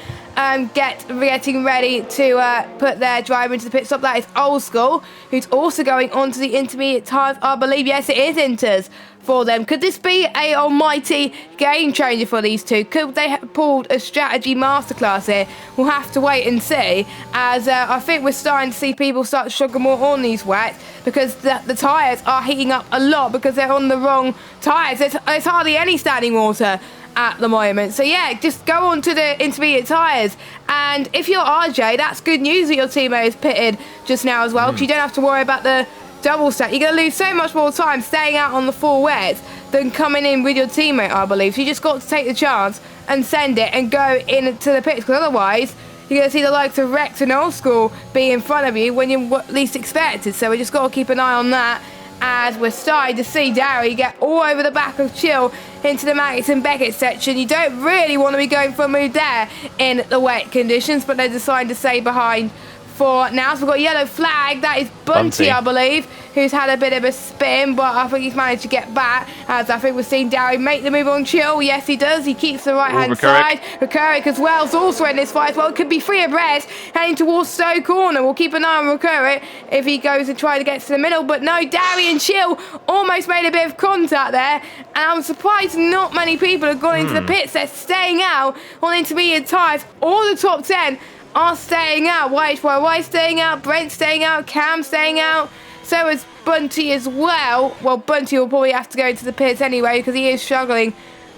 getting ready to put their driver into the pit stop. That is Old School, who's also going on to the intermediate tyres, I believe. Yes, it is Inters for them. Could this be a almighty game changer for these two? Could they have pulled a strategy masterclass here? We'll have to wait and see, as I think we're starting to see people start to struggle more on these wets, because the tyres are heating up a lot because they're on the wrong tyres. There's hardly any standing water at the moment. So yeah, just go on to the intermediate tyres, and if you're RJ, that's good news that your teammate is pitted just now as well, because you don't have to worry about the double stack. You're going to lose so much more time staying out on the full wets than coming in with your teammate, I believe. So you just got to take the chance and send it and go into the pits, because otherwise you're going to see the likes of Rex and Old School be in front of you when you least expect it. So we just got to keep an eye on that, as we're starting to see Darry get all over the back of Chill into the Maggots and Beckett section. You don't really want to be going for a move there in the wet conditions, but they're deciding to stay behind for now. So we've got a yellow flag. That is Bunty, I believe, who's had a bit of a spin, but I think he's managed to get back, as I think we're seeing Darry make the move on Chill. Yes, he does. He keeps the right-hand side. Recurric as well is also in this fight as well. It could be free of res heading towards Stowe corner. We'll keep an eye on Recurric if he goes and tries to get to the middle, but no, Darry and Chill almost made a bit of contact there, and I'm surprised not many people have gone into the pits. They're staying out on intermediate tyres. All the top 10 are staying out. YHYY staying out, Brent staying out, Cam staying out, so is Bunty as well. Well, Bunty will probably have to go into the pits anyway, because he is struggling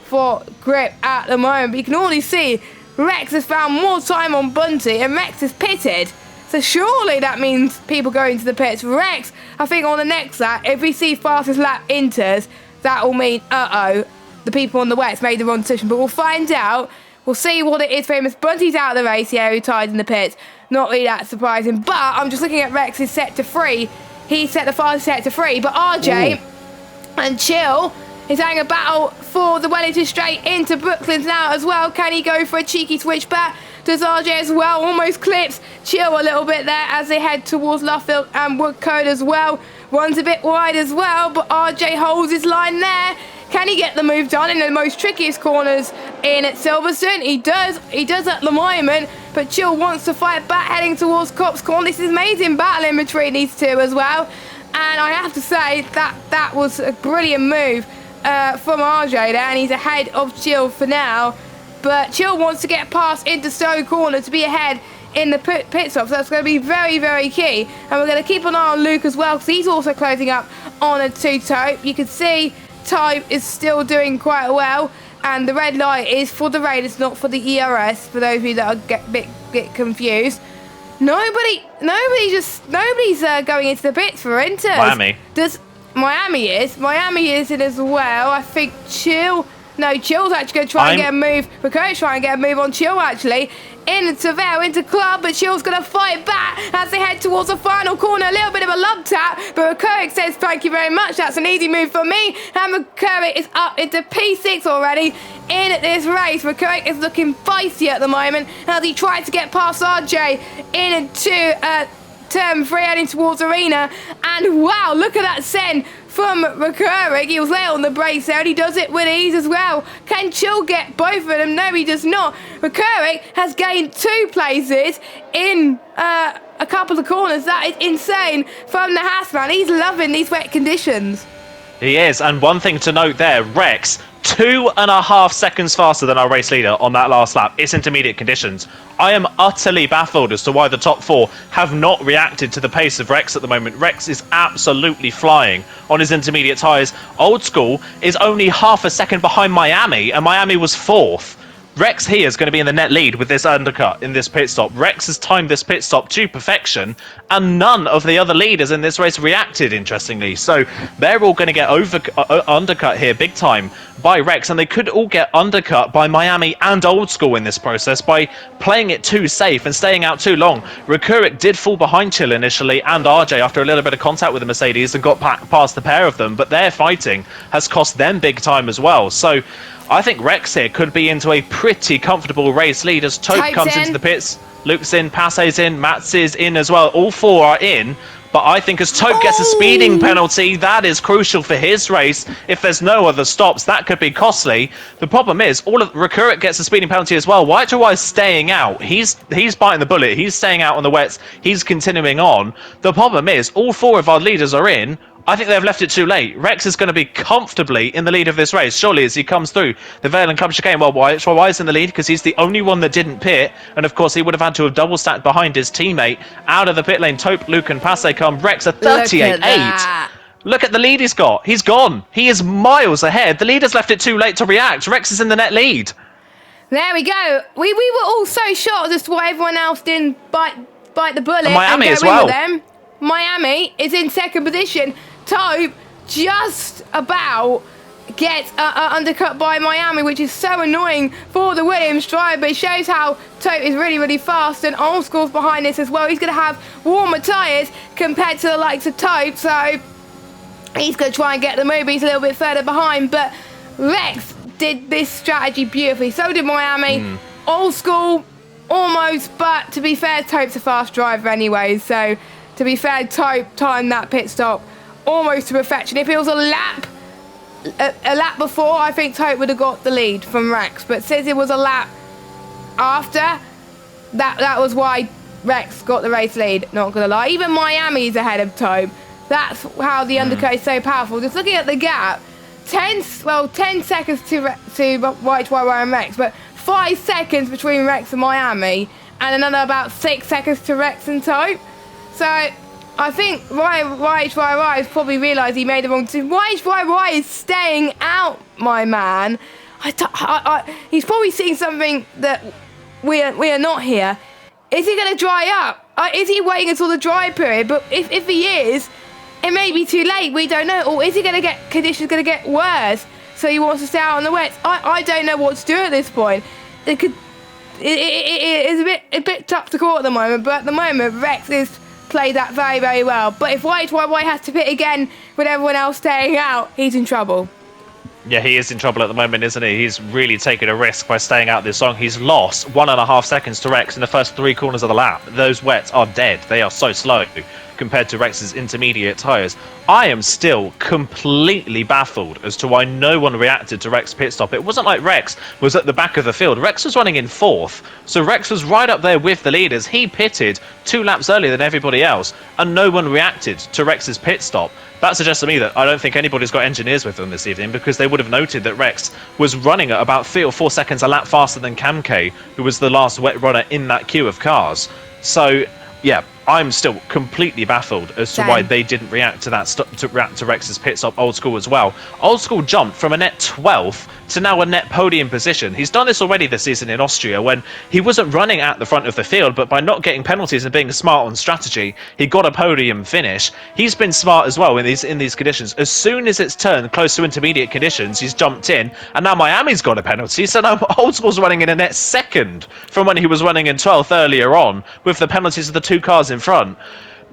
for grip at the moment. But you can already see Rex has found more time on Bunty, and Rex is pitted. So surely that means people going to the pits. Rex, I think on the next lap, if we see fastest lap Inters, that will mean, the people on the wets made the wrong decision. But we'll find out. We'll see what it is for him. As Bunty's out of the race, who tied in the pits. Not really that surprising. But I'm just looking at Rex's set to 3. He set the fastest set to 3. But RJ and Chill is having a battle for the Wellington Straight into Brooklands now as well. Can he go for a cheeky switchback? Does RJ as well? Almost clips Chill a little bit there as they head towards Luffield and Woodcote as well. Runs a bit wide as well, but RJ holds his line there. Can he get the move done in the most trickiest corners in Silverstone? He does at the moment, but Chill wants to fight back heading towards Cops Corner. This is amazing battle in between these two as well. And I have to say that was a brilliant move from RJ there, and he's ahead of Chill for now. But Chill wants to get past into Stowe Corner to be ahead in the pit stop, so that's going to be very, very key. And we're going to keep an eye on Luke as well, because he's also closing up on a two-toe. You can see Type is still doing quite well, and the red light is for the Raiders, not for the ERS, for those of you that are get bit confused. Nobody's going into the pits for Inters. Miami is in as well. I think Chill's actually going to try and get a move. We're going to try and get a move on Chill, actually. Into Vale, into Club, but Chill's going to fight back as they head towards the final corner. A little bit of a love tap, but Recurric says, thank you very much, that's an easy move for me. And Recurric is up into P6 already in this race. Recurric is looking feisty at the moment as he tries to get past RJ into turn 3 heading towards Arena. And wow, look at that send from Recurric. He was late on the brakes there, and he does it with ease as well. Can Chill get both of them? No, he does not. Recurric has gained 2 places in a couple of corners. That is insane from the Hassman. He's loving these wet conditions. He is, and one thing to note there, Rex, 2.5 seconds faster than our race leader on that last lap. It's intermediate conditions. I am utterly baffled as to why the top 4 have not reacted to the pace of Rex at the moment. Rex is absolutely flying on his intermediate tyres. Old School is only half a second behind Miami, and Miami was 4th. Rex here is going to be in the net lead with this undercut in this pit stop. Rex has timed this pit stop to perfection, and none of the other leaders in this race reacted, interestingly. So they're all going to get undercut here big time by Rex, and they could all get undercut by Miami and Old School in this process by playing it too safe and staying out too long. Rekurik did fall behind Chill initially and RJ after a little bit of contact with the Mercedes and got past the pair of them, but their fighting has cost them big time as well. So I think Rex here could be into a pretty comfortable race lead as Tope comes into the pits. Luke's in, Passe's in, Mats is in as well. All four are in. But I think as Tope gets a speeding penalty, that is crucial for his race. If there's no other stops, that could be costly. The problem is, Rekurik gets a speeding penalty as well. YHY is staying out. He's biting the bullet. He's staying out on the wets. He's continuing on. The problem is, all four of our leaders are in. I think they've left it too late. Rex is going to be comfortably in the lead of this race, surely, as he comes through the Vale and Club Chicane. Well, YHY is in the lead because he's the only one that didn't pit, and of course he would have had to have double stacked behind his teammate. Out of the pit lane, Tope, Luke and Passe come. Rex a 38.8. Look at the lead he's got. He's gone. He is miles ahead. The leader's left it too late to react. Rex is in the net lead. There we go. We were all so shocked as to why everyone else didn't bite the bullet and Miami go as in well. with them. Miami is in second position. Tope just about gets undercut by Miami, which is so annoying for the Williams driver. It shows how Tope is really, really fast, and Old School's behind this as well. He's going to have warmer tyres compared to the likes of Tope, so he's going to try and get the move. He's a little bit further behind, but Rex did this strategy beautifully. So did Miami. Old School almost, but to be fair, Tope's a fast driver anyway, so to be fair, Tope timed that pit stop almost to perfection. If it was a lap before, I think Tope would have got the lead from Rex. But since it was a lap after, that was why Rex got the race lead. Not gonna lie, even Miami's ahead of Tope. That's how the undercut is so powerful. Just looking at the gap, 10 seconds to YHY and Rex, but 5 seconds between Rex and Miami, and another about 6 seconds to Rex and Tope. So I think YHY has probably realised he made the wrong decision. YHY is staying out, my man. He's probably seeing something that we are not here. Is he going to dry up? Is he waiting until the dry period? But if he is, it may be too late. We don't know. Or is he going to get conditions going to get worse? So he wants to stay out on the wets. I don't know what to do at this point. It is a bit tough to call at the moment. But at the moment, Rex is played that very, very well. But if YHY has to pit again with everyone else staying out, he's in trouble. Yeah, he is in trouble at the moment, isn't he? He's really taken a risk by staying out this long. He's lost 1.5 seconds to Rex in the first 3 corners of the lap. Those wets are dead. They are so slow compared to Rex's intermediate tyres. I am still completely baffled as to why no one reacted to Rex's pit stop. It wasn't like Rex was at the back of the field. Rex was running in 4th, so Rex was right up there with the leaders. He pitted 2 laps earlier than everybody else, and no one reacted to Rex's pit stop. That suggests to me that I don't think anybody's got engineers with them this evening, because they would have noted that Rex was running at about 3 or 4 seconds a lap faster than Camke, who was the last wet runner in that queue of cars. So, yeah, I'm still completely baffled as to why they didn't react to that to Rex's pit stop. Old School as well. Old School jumped from a net 12th to now a net podium position. He's done this already this season in Austria when he wasn't running at the front of the field, but by not getting penalties and being smart on strategy, he got a podium finish. He's been smart as well in these conditions. As soon as it's turned close to intermediate conditions, he's jumped in, and now Miami's got a penalty, so now Old School's running in a net 2nd from when he was running in 12th earlier on, with the penalties of the 2 cars in front.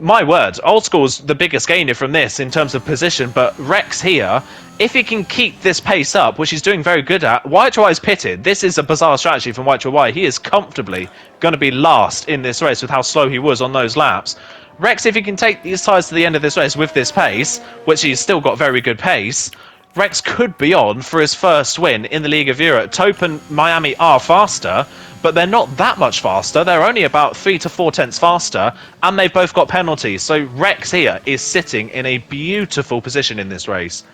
My word, Old School's the biggest gainer from this in terms of position, but Rex here, if he can keep this pace up, which he's doing very good at, YHY's pitted. This is a bizarre strategy from YHY. He is comfortably going to be last in this race with how slow he was on those laps. Rex, if he can take these tyres to the end of this race with this pace, which he's still got very good pace, Rex could be on for his first win in the League of Europe. Tope and Miami are faster, but they're not that much faster. They're only about 3 to 4 tenths faster, and they've both got penalties. So Rex here is sitting in a beautiful position in this race.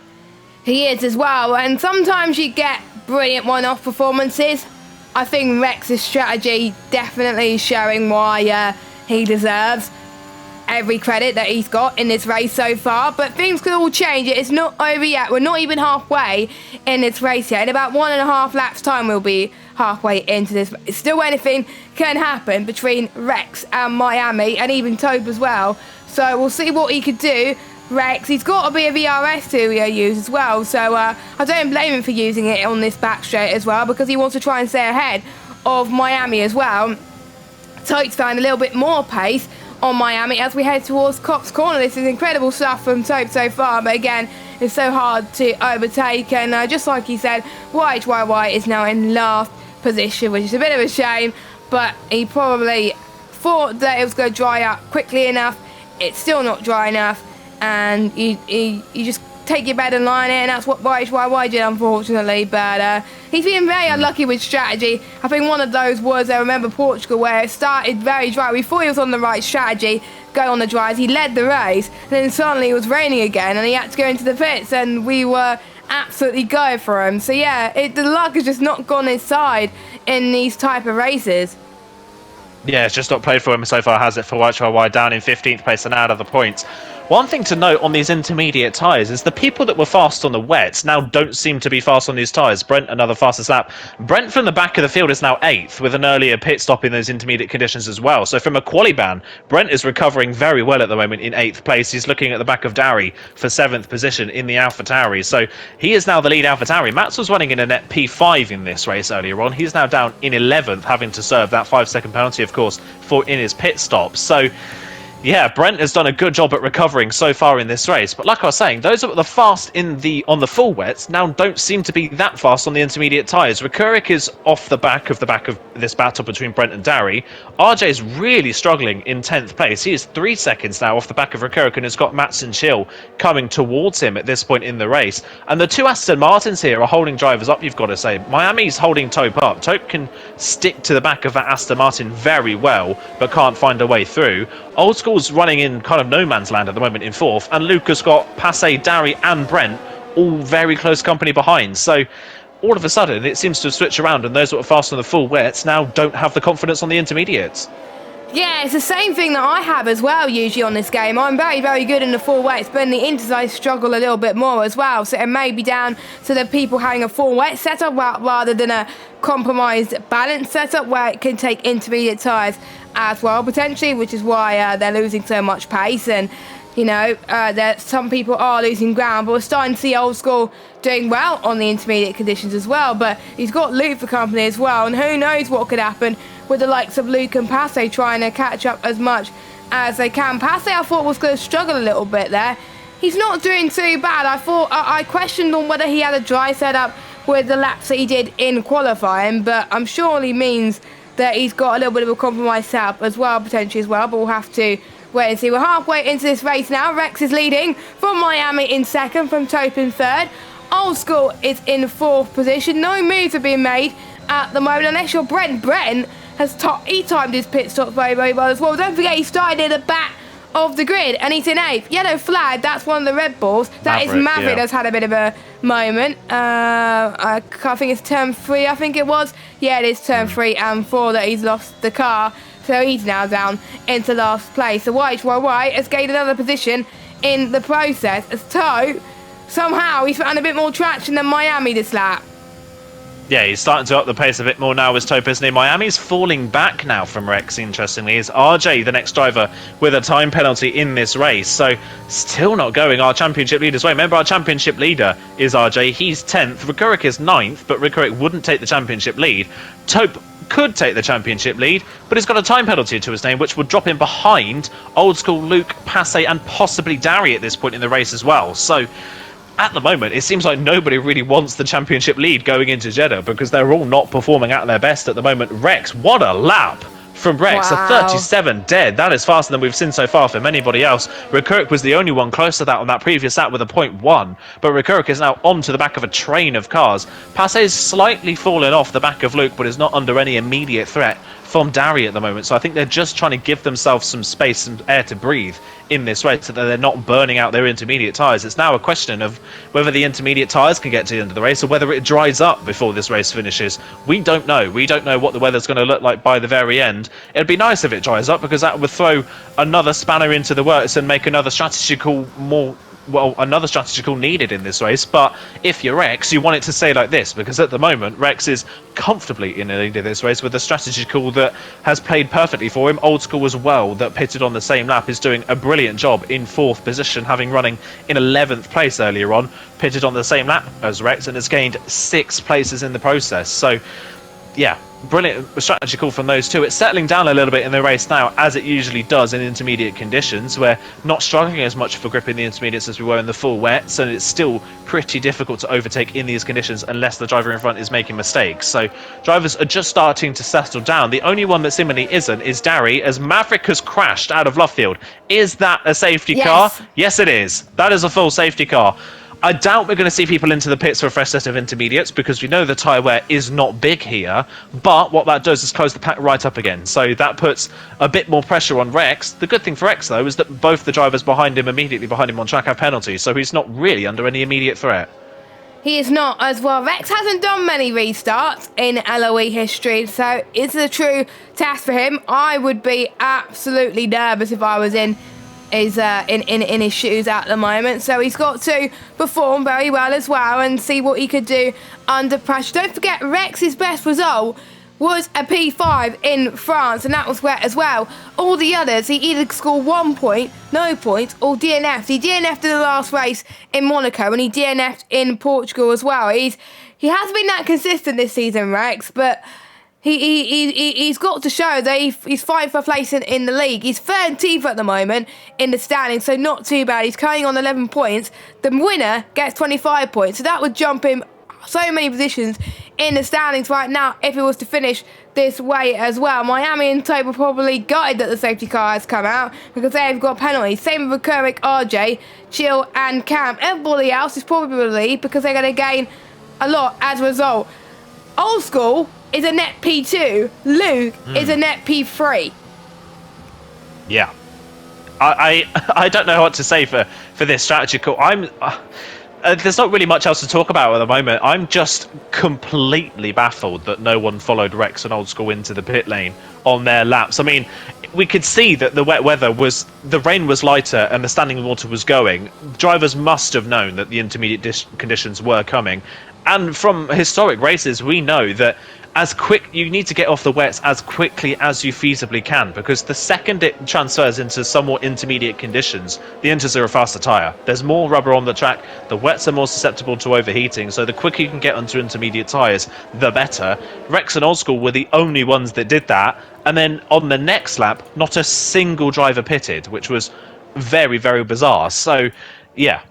He is as well, and sometimes you get brilliant one-off performances. I think Rex's strategy definitely is showing why he deserves every credit that he's got in this race so far, but things could all change. It's not over yet. We're not even halfway in this race yet. In about 1.5 laps time we'll be halfway into this. Still anything can happen between Rex and Miami, and even Tope as well. So we'll see what he could do. Rex, he's got a bit of ERS to use as well, so I don't blame him for using it on this back straight as well, because he wants to try and stay ahead of Miami as well. Tope's found a little bit more pace on Miami as we head towards Cops Corner. This is incredible stuff from Tope so far, but again, it's so hard to overtake, and just like he said, YHYY is now in last position, which is a bit of a shame, but he probably thought that it was going to dry up quickly enough. It's still not dry enough, and you just take your bed and lie in it, and that's what YHYY did, unfortunately. But he's been very unlucky with strategy. I think one of those was, I remember Portugal, where it started very dry. We thought he was on the right strategy, go on the dries, he led the race, and then suddenly it was raining again, and he had to go into the pits, and we were absolutely going for him. So yeah, the luck has just not gone his side in these type of races. Yeah, it's just not played for him so far, has it, for YHYY, down in 15th place and out of the points. One thing to note on these intermediate tyres is the people that were fast on the wets now don't seem to be fast on these tyres. Brent, another fastest lap. Brent from the back of the field is now 8th with an earlier pit stop in those intermediate conditions as well. So from a quali ban, Brent is recovering very well at the moment in 8th place. He's looking at the back of Dari for 7th position in the AlphaTauri. So he is now the lead AlphaTauri. Mats was running in a net P5 in this race earlier on. He's now down in 11th, having to serve that 5-second penalty, of course, in his pit stop. So yeah, Brent has done a good job at recovering so far in this race. But like I was saying, those that were the fast on the full wets now don't seem to be that fast on the intermediate tyres. Rekurik is off the back of this battle between Brent and Dari. RJ is really struggling in 10th place. He is 3 seconds now off the back of Rekurik and has got Mats and Chill coming towards him at this point in the race. And the two Aston Martins here are holding drivers up, you've got to say. Miami's holding Tope up. Tope can stick to the back of that Aston Martin very well, but can't find a way through. Old School's running in kind of no man's land at the moment in 4th, and Luca's got Passe, Dari and Brent all very close company behind. So all of a sudden it seems to have switched around, and those that were fast on the full wets now don't have the confidence on the intermediates. Yeah, it's the same thing that I have as well usually on this game. I'm very, very good in the full wets, but in the inters I struggle a little bit more as well. So it may be down to the people having a full wet setup rather than a compromised balance setup where it can take intermediate tyres as well, potentially, which is why they're losing so much pace. And, you know, some people are losing ground, but we're starting to see Old School doing well on the intermediate conditions as well. But he's got Luke for company as well, and who knows what could happen with the likes of Luke and Passe trying to catch up as much as they can. Passe, I thought, was going to struggle a little bit there. He's not doing too bad. I questioned on whether he had a dry setup with the laps that he did in qualifying, but I'm sure he means that he's got a little bit of a compromised setup as well, potentially as well, but we'll have to wait and see. We're halfway into this race now. Rex is leading from Miami in 2nd, from Tope in 3rd. Old School is in 4th position. No moves have been made at the moment, unless you're Brent. Brent has timed his pit stops very, very well as well. Don't forget, he started at the back of the grid, and he's in 8th. Yellow flag, that's one of the Red Bulls. That is Maverick that's had a bit of a moment. I think it's turn 3, I think it was. Yeah, it is turn 3 and 4 that he's lost the car. So he's now down into last place. So YHYY has gained another position in the process, as Tope, somehow he's found a bit more traction than Miami this lap. Yeah, he's starting to up the pace a bit more now as Tope, isn't he? Miami's falling back now from Rex, interestingly. Is RJ the next driver with a time penalty in this race? So still not going our championship leader's way. Remember, our championship leader is RJ. He's 10th. Rekurik is 9th, but Rekurik wouldn't take the championship lead. Tope could take the championship lead, but he's got a time penalty to his name, which would drop him behind Old School, Luke, Passe, and possibly Dari at this point in the race as well. So at the moment, it seems like nobody really wants the championship lead going into Jeddah, because they're all not performing at their best at the moment. Rex, what a lap from Rex. Wow. A 37 dead. That is faster than we've seen so far from anybody else. Rekurik was the only one close to that on that previous lap with a 0.1, but Rekurik is now onto the back of a train of cars. Passe's slightly fallen off the back of Luke, but is not under any immediate threat from Dari at the moment. So I think they're just trying to give themselves some space and air to breathe in this race so that they're not burning out their intermediate tyres. It's now a question of whether the intermediate tyres can get to the end of the race or whether it dries up before this race finishes. We don't know. We don't know what the weather's going to look like by the very end. It'd be nice if it dries up, because that would throw another spanner into the works and make another strategy call more well, another strategy call needed in this race. But if you're Rex, you want it to stay like this, because at the moment Rex is comfortably in the lead of this race with a strategy call that has played perfectly for him. Old School as well, that pitted on the same lap, is doing a brilliant job in 4th position, having running in 11th place earlier on, pitted on the same lap as Rex, and has gained 6 places in the process. So yeah, brilliant strategy call from those two. It's settling down a little bit in the race now, as it usually does in intermediate conditions. We're not struggling as much for grip in the intermediates as we were in the full wets, and it's still pretty difficult to overtake in these conditions unless the driver in front is making mistakes. So drivers are just starting to settle down. The only one that seemingly isn't is Dari, as Maverick has crashed out of Luffield. Is that a safety car? Yes, it is. That is a full safety car. I doubt we're going to see people into the pits for a fresh set of intermediates, because we know the tyre wear is not big here, but what that does is close the pack right up again, so that puts a bit more pressure on Rex. The good thing for Rex, though, is that both the drivers immediately behind him on track have penalties, so he's not really under any immediate threat. He is not as well. Rex hasn't done many restarts in LOE history, so it's a true test for him. I would be absolutely nervous if I was in his shoes at the moment, so he's got to perform very well as well and see what he could do under pressure. Don't forget, Rex's best result was a P5 in France, and that was wet as well. All the others, he either scored 1 point, no points, or DNF'd. He DNF'd in the last race in Monaco, and he DNF'd in Portugal as well. He has been that consistent this season, Rex, but he's got to show that he's fighting for a place in the league. He's 13th at the moment in the standings, so not too bad. He's carrying on 11 points. The winner gets 25 points, so that would jump him so many positions in the standings right now if he was to finish this way as well. Miami and Tobe were probably gutted that the safety car has come out, because they've got penalties. Same with Kurek, RJ, Chill and Cam. Everybody else is probably, because they're going to gain a lot as a result. Old School is a net P2. Luke is a net P3. Yeah. I don't know what to say for this strategy call. There's not really much else to talk about at the moment. I'm just completely baffled that no one followed Rex and Old School into the pit lane on their laps. I mean, we could see that the wet weather the rain was lighter and the standing water was going. Drivers must have known that the intermediate conditions were coming. And from historic races, we know that you need to get off the wets as quickly as you feasibly can, because the second it transfers into somewhat intermediate conditions, the inters are a faster tyre. There's more rubber on the track, the wets are more susceptible to overheating, so the quicker you can get onto intermediate tyres, the better. Rex and Old School were the only ones that did that, and then on the next lap, not a single driver pitted, which was very, very bizarre. So, yeah.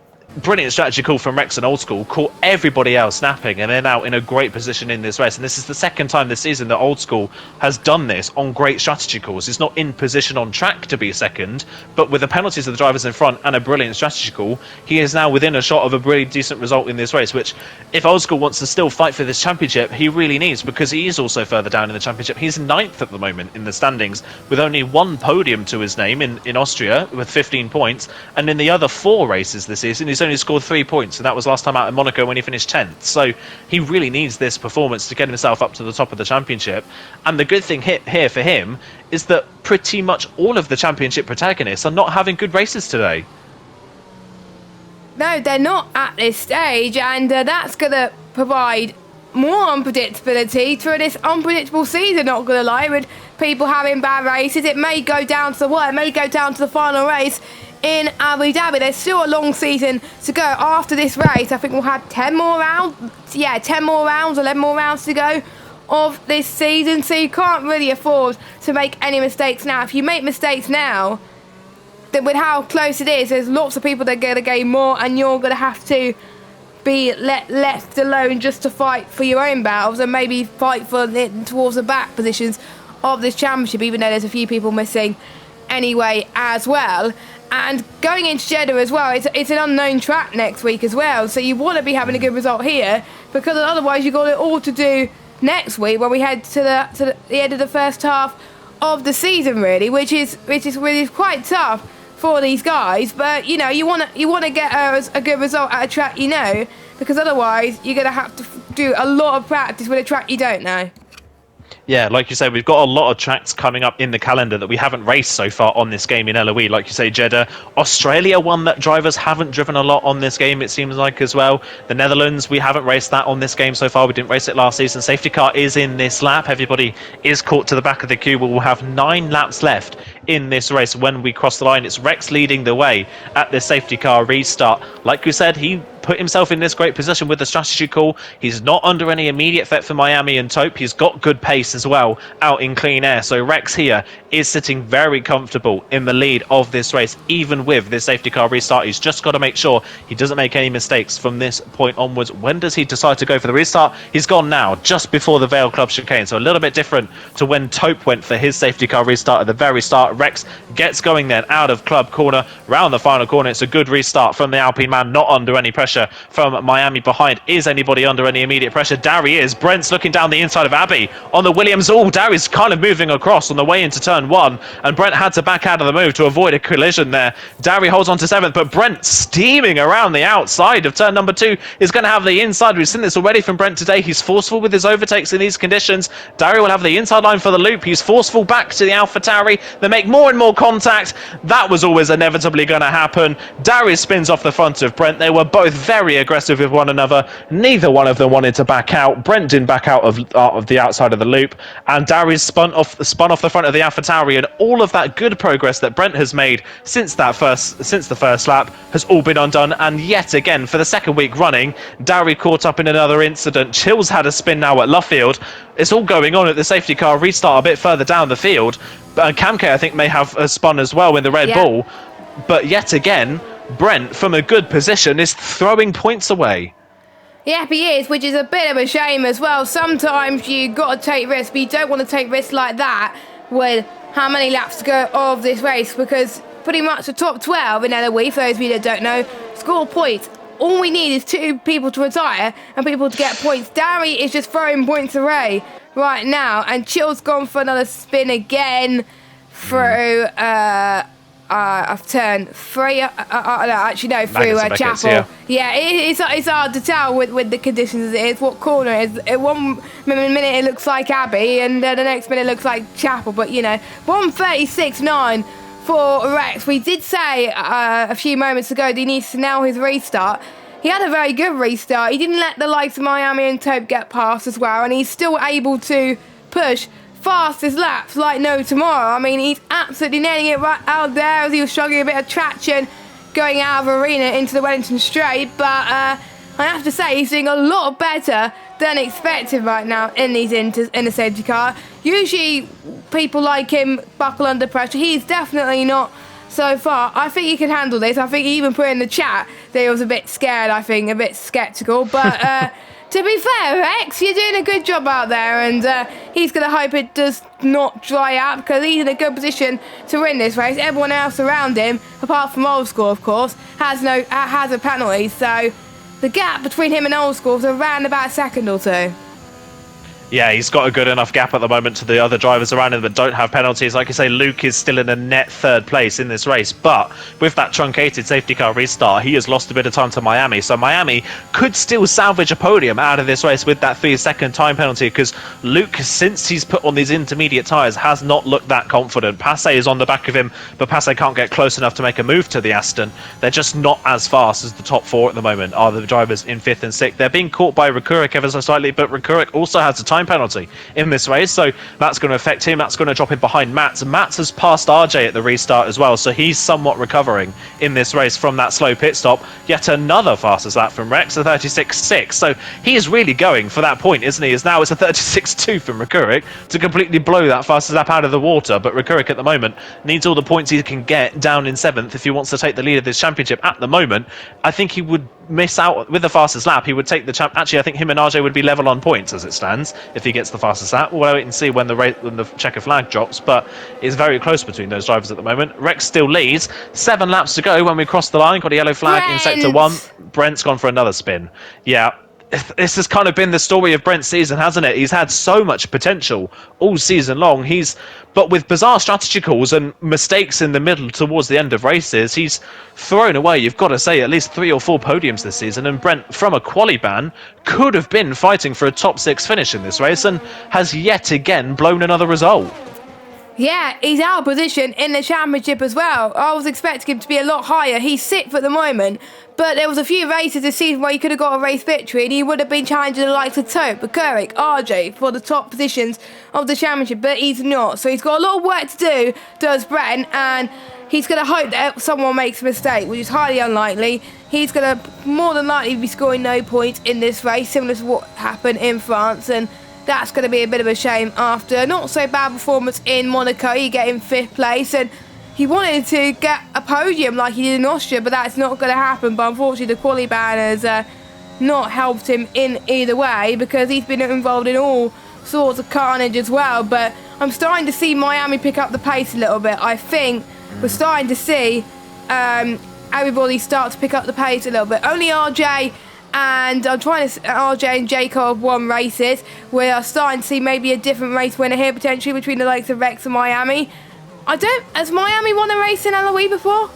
Brilliant strategy call from Rex and Old School, caught everybody else snapping, and they're now in a great position in this race. And this is the second time this season that Old School has done this on great strategy calls. He's not in position on track to be second, but with the penalties of the drivers in front and a brilliant strategy call, he is now within a shot of a really decent result in this race, which, if Old School wants to still fight for this championship, he really needs, because he is also further down in the championship. He's 9th at the moment in the standings, with only 1 podium to his name in Austria, with 15 points, and in the other 4 races this season, he's only scored 3 points, and that was last time out in Monaco when he finished 10th. So he really needs this performance to get himself up to the top of the championship. And the good thing here for him is that pretty much all of the championship protagonists are not having good races today. No, they're not at this stage, and that's going to provide more unpredictability through this unpredictable season, not going to lie, with people having bad races. It may go down to it may go down to the final race in Abu Dhabi. There's still a long season to go after this race. I think we'll have 10 more rounds. Yeah, 10 more rounds, 11 more rounds to go of this season. So you can't really afford to make any mistakes now. If you make mistakes now, then with how close it is, there's lots of people that are going to gain more, and you're going to have to be left alone just to fight for your own battles, and maybe fight for towards the back positions of this championship, even though there's a few people missing anyway as well. And going into Jeddah as well, it's an unknown track next week as well, so you want to be having a good result here, because otherwise you've got it all to do next week when we head to the end of the first half of the season, really, which is really quite tough for these guys. But you know, you want to get a good result at a track you know, because otherwise you're going to have to do a lot of practice with a track you don't know. Yeah, like you say, we've got a lot of tracks coming up in the calendar that we haven't raced so far on this game in LoE. Like you say, Jeddah. Australia, one that drivers haven't driven a lot on this game, it seems like, as well. The Netherlands, we haven't raced that on this game so far. We didn't race it last season. Safety car is in this lap. Everybody is caught to the back of the queue. We will have 9 laps left in this race when we cross the line. It's Rex leading the way at this safety car restart. Like we said, he put himself in this great position with the strategy call. He's not under any immediate threat for Miami and Taupe. He's got good pace as well out in clean air. So Rex here is sitting very comfortable in the lead of this race, even with this safety car restart. He's just got to make sure he doesn't make any mistakes from this point onwards. When does he decide to go for the restart? He's gone now, just before the Vale Club chicane. So a little bit different to when Taupe went for his safety car restart at the very start. Rex gets going then out of club corner, round the final corner. It's a good restart from the Alpine man, not under any pressure from Miami behind. Is anybody under any immediate pressure? Darry is. Brent's looking down the inside of Abbey on the Williams. Oh, Darry's kind of moving across on the way into turn 1, and Brent had to back out of the move to avoid a collision there. Darry holds on to 7th, but Brent steaming around the outside of turn number 2 is going to have the inside. We've seen this already from Brent today. He's forceful with his overtakes in these conditions. Darry will have the inside line for the loop. He's forceful back to the AlphaTauri. They make more and more contact. That was always inevitably going to happen. Darry spins off the front of Brent. They were both very aggressive with one another. Neither one of them wanted to back out. Brent didn't back out of the outside of the loop, and Darry spun off the front of the AlphaTauri, and all of that good progress that Brent has made since the first lap has all been undone. And yet again, for the second week running, Darry caught up in another incident. Chills had a spin now at Luffield. It's all going on at the safety car restart a bit further down the field. Camke, I think, may have a spun as well in the Red Bull. But yet again, Brent, from a good position, is throwing points away. Yeah, he is, which is a bit of a shame as well. Sometimes you got to take risks, but you don't want to take risks like that with how many laps to go of this race, because pretty much the top 12 in LoE, for those of you that don't know, score points. All we need is 2 people to retire and people to get points. Darry is just throwing points away right now, and Chill's gone for another spin again through I've turned 3 no, actually no, through Chapel. Yeah, it's hard to tell with the conditions as it is what corner it is. At one minute it looks like Abbey, and the next minute it looks like Chapel, but you know, 1:36.9 for Rex. We did say a few moments ago that he needs to nail his restart. He had a very good restart. He didn't let the likes of Miami and Taupe get past as well, and he's still able to push fastest laps like no tomorrow. I mean, he's absolutely nailing it right out there as he was struggling a bit of traction going out of arena into the Wellington straight, but I have to say he's doing a lot better than expected right now in these in the safety car. Usually people like him buckle under pressure. He's definitely not so far. I think he can handle this. I think he even put in the chat that he was a bit scared, I think, a bit sceptical, but to be fair, Rex, you're doing a good job out there, and he's going to hope it does not dry out, because he's in a good position to win this race. Everyone else around him, apart from Old School, of course, has a penalty, so the gap between him and Old School is around about a second or 2. Yeah, he's got a good enough gap at the moment to the other drivers around him that don't have penalties. Like I say, Luke is still in a net 3rd place in this race, but with that truncated safety car restart, he has lost a bit of time to Miami. So Miami could still salvage a podium out of this race with that 3-second time penalty, because Luke, since he's put on these intermediate tyres, has not looked that confident. Passe is on the back of him, but Passe can't get close enough to make a move to the Aston. They're just not as fast as the top 4 at the moment, are the drivers in 5th and 6th. They're being caught by Rekurik ever so slightly, but Rekurik also has a time penalty in this race, so that's going to affect him. That's going to drop him behind Mats. Mats has passed RJ at the restart as well, so he's somewhat recovering in this race from that slow pit stop. Yet another fastest lap from Rex, a 36.6. So he is really going for that point, isn't he? As now it's a 36.2 from Rekurik to completely blow that fastest lap out of the water. But Rekurik at the moment needs all the points he can get down in 7th if he wants to take the lead of this championship. At the moment, I think he would miss out with the fastest lap. He would take the champ. Actually, I think him and RJ would be level on points as it stands if he gets the fastest lap. We'll wait and see when the checker flag drops, but it's very close between those drivers at the moment. Rex still leads. 7 laps to go when we cross the line. Got a yellow flag in sector 1. Brent's gone for another spin. Yeah, this has kind of been the story of Brent's season, hasn't it? He's had so much potential all season long. But with bizarre strategy calls and mistakes in the middle towards the end of races, he's thrown away, you've got to say, at least 3 or 4 podiums this season. And Brent, from a quali ban, could have been fighting for a top 6 finish in this race and has yet again blown another result. Yeah, he's out of position in the championship as well. I was expecting him to be a lot higher. He's 6th at the moment, but there was a few races this season where he could have got a race victory and he would have been challenging the likes of Tope, Bukurik, RJ for the top positions of the championship, but he's not. So he's got a lot of work to do, does Brent, and he's going to hope that someone makes a mistake, which is highly unlikely. He's going to more than likely be scoring no points in this race, similar to what happened in France, and that's going to be a bit of a shame after not so bad performance in Monaco. He getting 5th place and he wanted to get a podium like he did in Austria, but that's not going to happen. But unfortunately the quali ban has not helped him in either way because he's been involved in all sorts of carnage as well. But I'm starting to see Miami pick up the pace a little bit. I think we're starting to see everybody start to pick up the pace a little bit. Only RJ and I'm trying to RJ and Jacob won races. We are starting to see maybe a different race winner here potentially between the likes of Rex and Miami. Has Miami won a race in LOE before?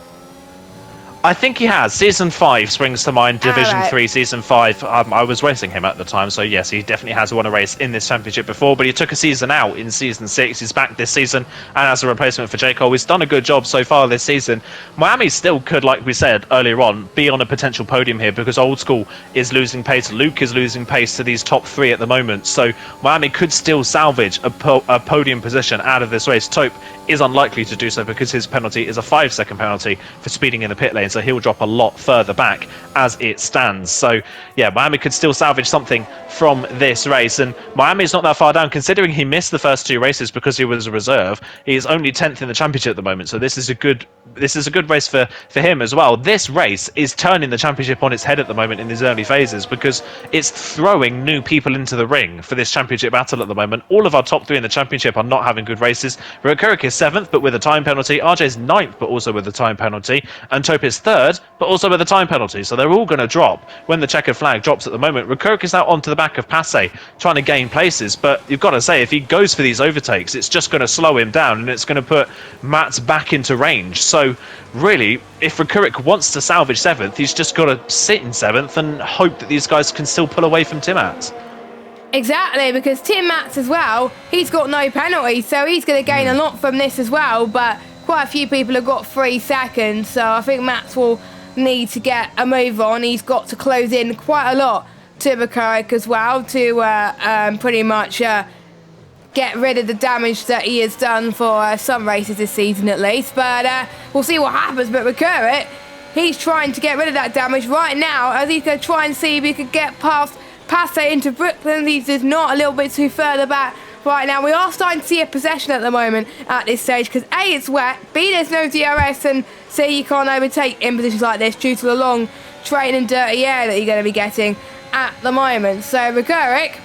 I think he has. Season 5 springs to mind. Division 3, Season 5. I was racing him at the time, so yes, he definitely has won a race in this championship before, but he took a season out in Season 6. He's back this season, and as a replacement for J. Cole, he's done a good job so far this season. Miami still could, like we said earlier on, be on a potential podium here because Old School is losing pace. Luke is losing pace to these top 3 at the moment, so Miami could still salvage a podium position out of this race. Tope is unlikely to do so because his penalty is a 5-second penalty for speeding in the pit lane, so he'll drop a lot further back as it stands. So yeah, Miami could still salvage something from this race, and Miami's not that far down considering he missed the first 2 races because he was a reserve. He is only 10th in the championship at the moment, so this is a good race for him as well. This race is turning the championship on its head at the moment in these early phases because it's throwing new people into the ring for this championship battle at the moment. All of our top 3 in the championship are not having good races. Bukurik is 7th but with a time penalty, RJ's 9th but also with a time penalty, and Tope is 3rd but also with a time penalty, so they're all going to drop when the checkered flag drops at the moment. Bukurik is now onto the back of Passe trying to gain places, but you've got to say if he goes for these overtakes it's just going to slow him down and it's going to put Matt back into range. So really, if Bukurik wants to salvage 7th, he's just got to sit in 7th and hope that these guys can still pull away from Timat. Exactly, because Tim Matz as well, he's got no penalty, so he's going to gain a lot from this as well, but quite a few people have got 3 seconds, so I think Matz will need to get a move on. He's got to close in quite a lot to Bukurik as well to pretty much get rid of the damage that he has done for some races this season at least, but we'll see what happens. But Bukurik, he's trying to get rid of that damage right now as he's going to try and see if he can get past it into Brooklyn. He's just not a little bit too further back right now. We are starting to see a possession at the moment at this stage because A, it's wet, B, there's no DRS, and C, you can't overtake in positions like this due to the long train and dirty air that you're going to be getting at the moment. So Bukurik,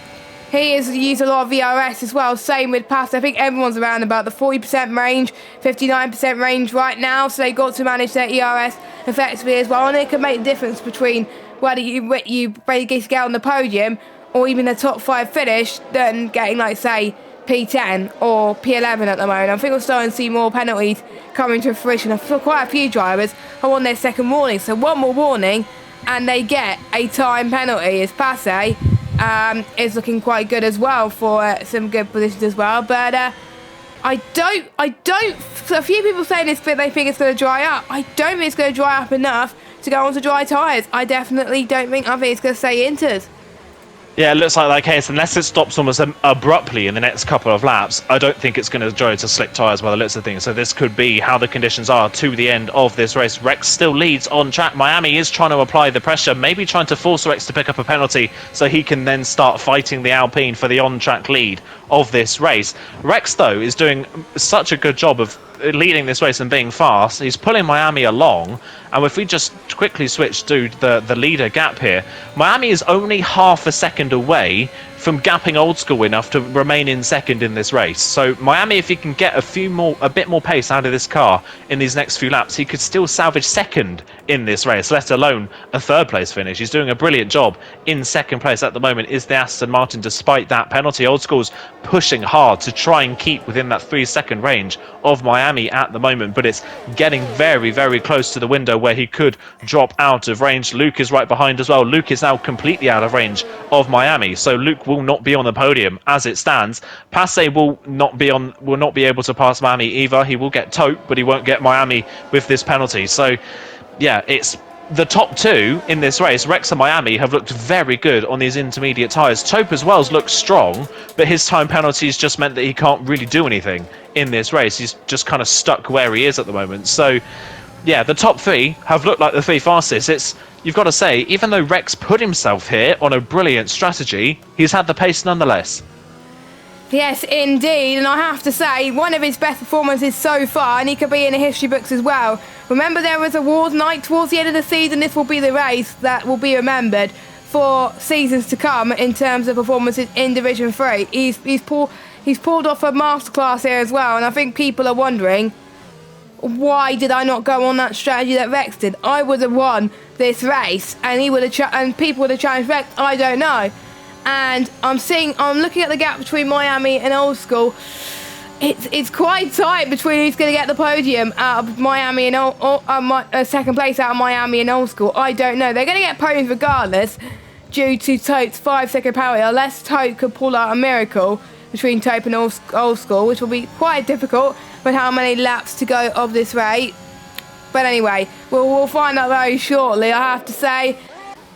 he has used a lot of VRS as well, same with Pass. I think everyone's around about the 40% range, 59% range right now, so they've got to manage their ERS effectively as well, and it can make the difference between whether you ready to get on the podium or even the top 5 finish than getting, like, say, P10 or P11 at the moment. I think we're starting to see more penalties coming to fruition. I feel quite a few drivers are on their second warning, so one more warning and they get a time penalty. As Passe is looking quite good as well for some good positions as well, but I don't. So a few people saying this, but they think it's going to dry up. I don't think it's going to dry up enough to go on to dry tyres. I definitely don't think. I think it's going to stay inters. Yeah, it looks like that case. Unless it stops almost abruptly in the next couple of laps, I don't think it's going to dry to slick tyres by the looks of things. So this could be how the conditions are to the end of this race. Rex still leads on track. Miami is trying to apply the pressure, maybe trying to force Rex to pick up a penalty so he can then start fighting the Alpine for the on-track lead of this race. Rex, though, is doing such a good job of leading this race and being fast. He's pulling Miami along, and if we just quickly switch to the leader gap here, Miami is only half a second away from gapping Old School enough to remain in second in this race. So Miami, if he can get a bit more pace out of this car in these next few laps, he could still salvage second in this race, let alone a third place finish. He's doing a brilliant job in second place at the moment is the Aston Martin, despite that penalty. Old School's pushing hard to try and keep within that 3-second range of Miami at the moment, but it's getting very, very close to the window where he could drop out of range. Luke is right behind as well. Luke is now completely out of range of Miami, so Luke will not be on the podium as it stands. Passe will not be able to pass Miami either. He will get Tope, but he won't get Miami with this penalty. So yeah, it's the top two in this race. Rex and Miami have looked very good on these intermediate tyres. Tope as well has looked strong, but his time penalties just meant that he can't really do anything in this race. He's just kind of stuck where he is at the moment. So yeah, the top three have looked like the three fastest. You've got to say, even though Rex put himself here on a brilliant strategy, he's had the pace nonetheless. Yes, indeed, and I have to say, one of his best performances so far, and he could be in the history books as well. Remember, there was awards night towards the end of the season. This will be the race that will be remembered for seasons to come in terms of performances in Division 3. He's pulled off a masterclass here as well, and I think people are wondering, why did I not go on that strategy that Rex did? I would have won this race, and people would have challenged Rex. I don't know. And I'm looking at the gap between Miami and Old School. It's quite tight between who's going to get the podium out of Miami and second place out of Miami and Old School. I don't know. They're going to get podiums regardless due to Tope's 5-second penalty, unless Tope could pull out a miracle between Tope and Old School, which will be quite difficult with how many laps to go of this race. But anyway, we'll find out very shortly. I have to say,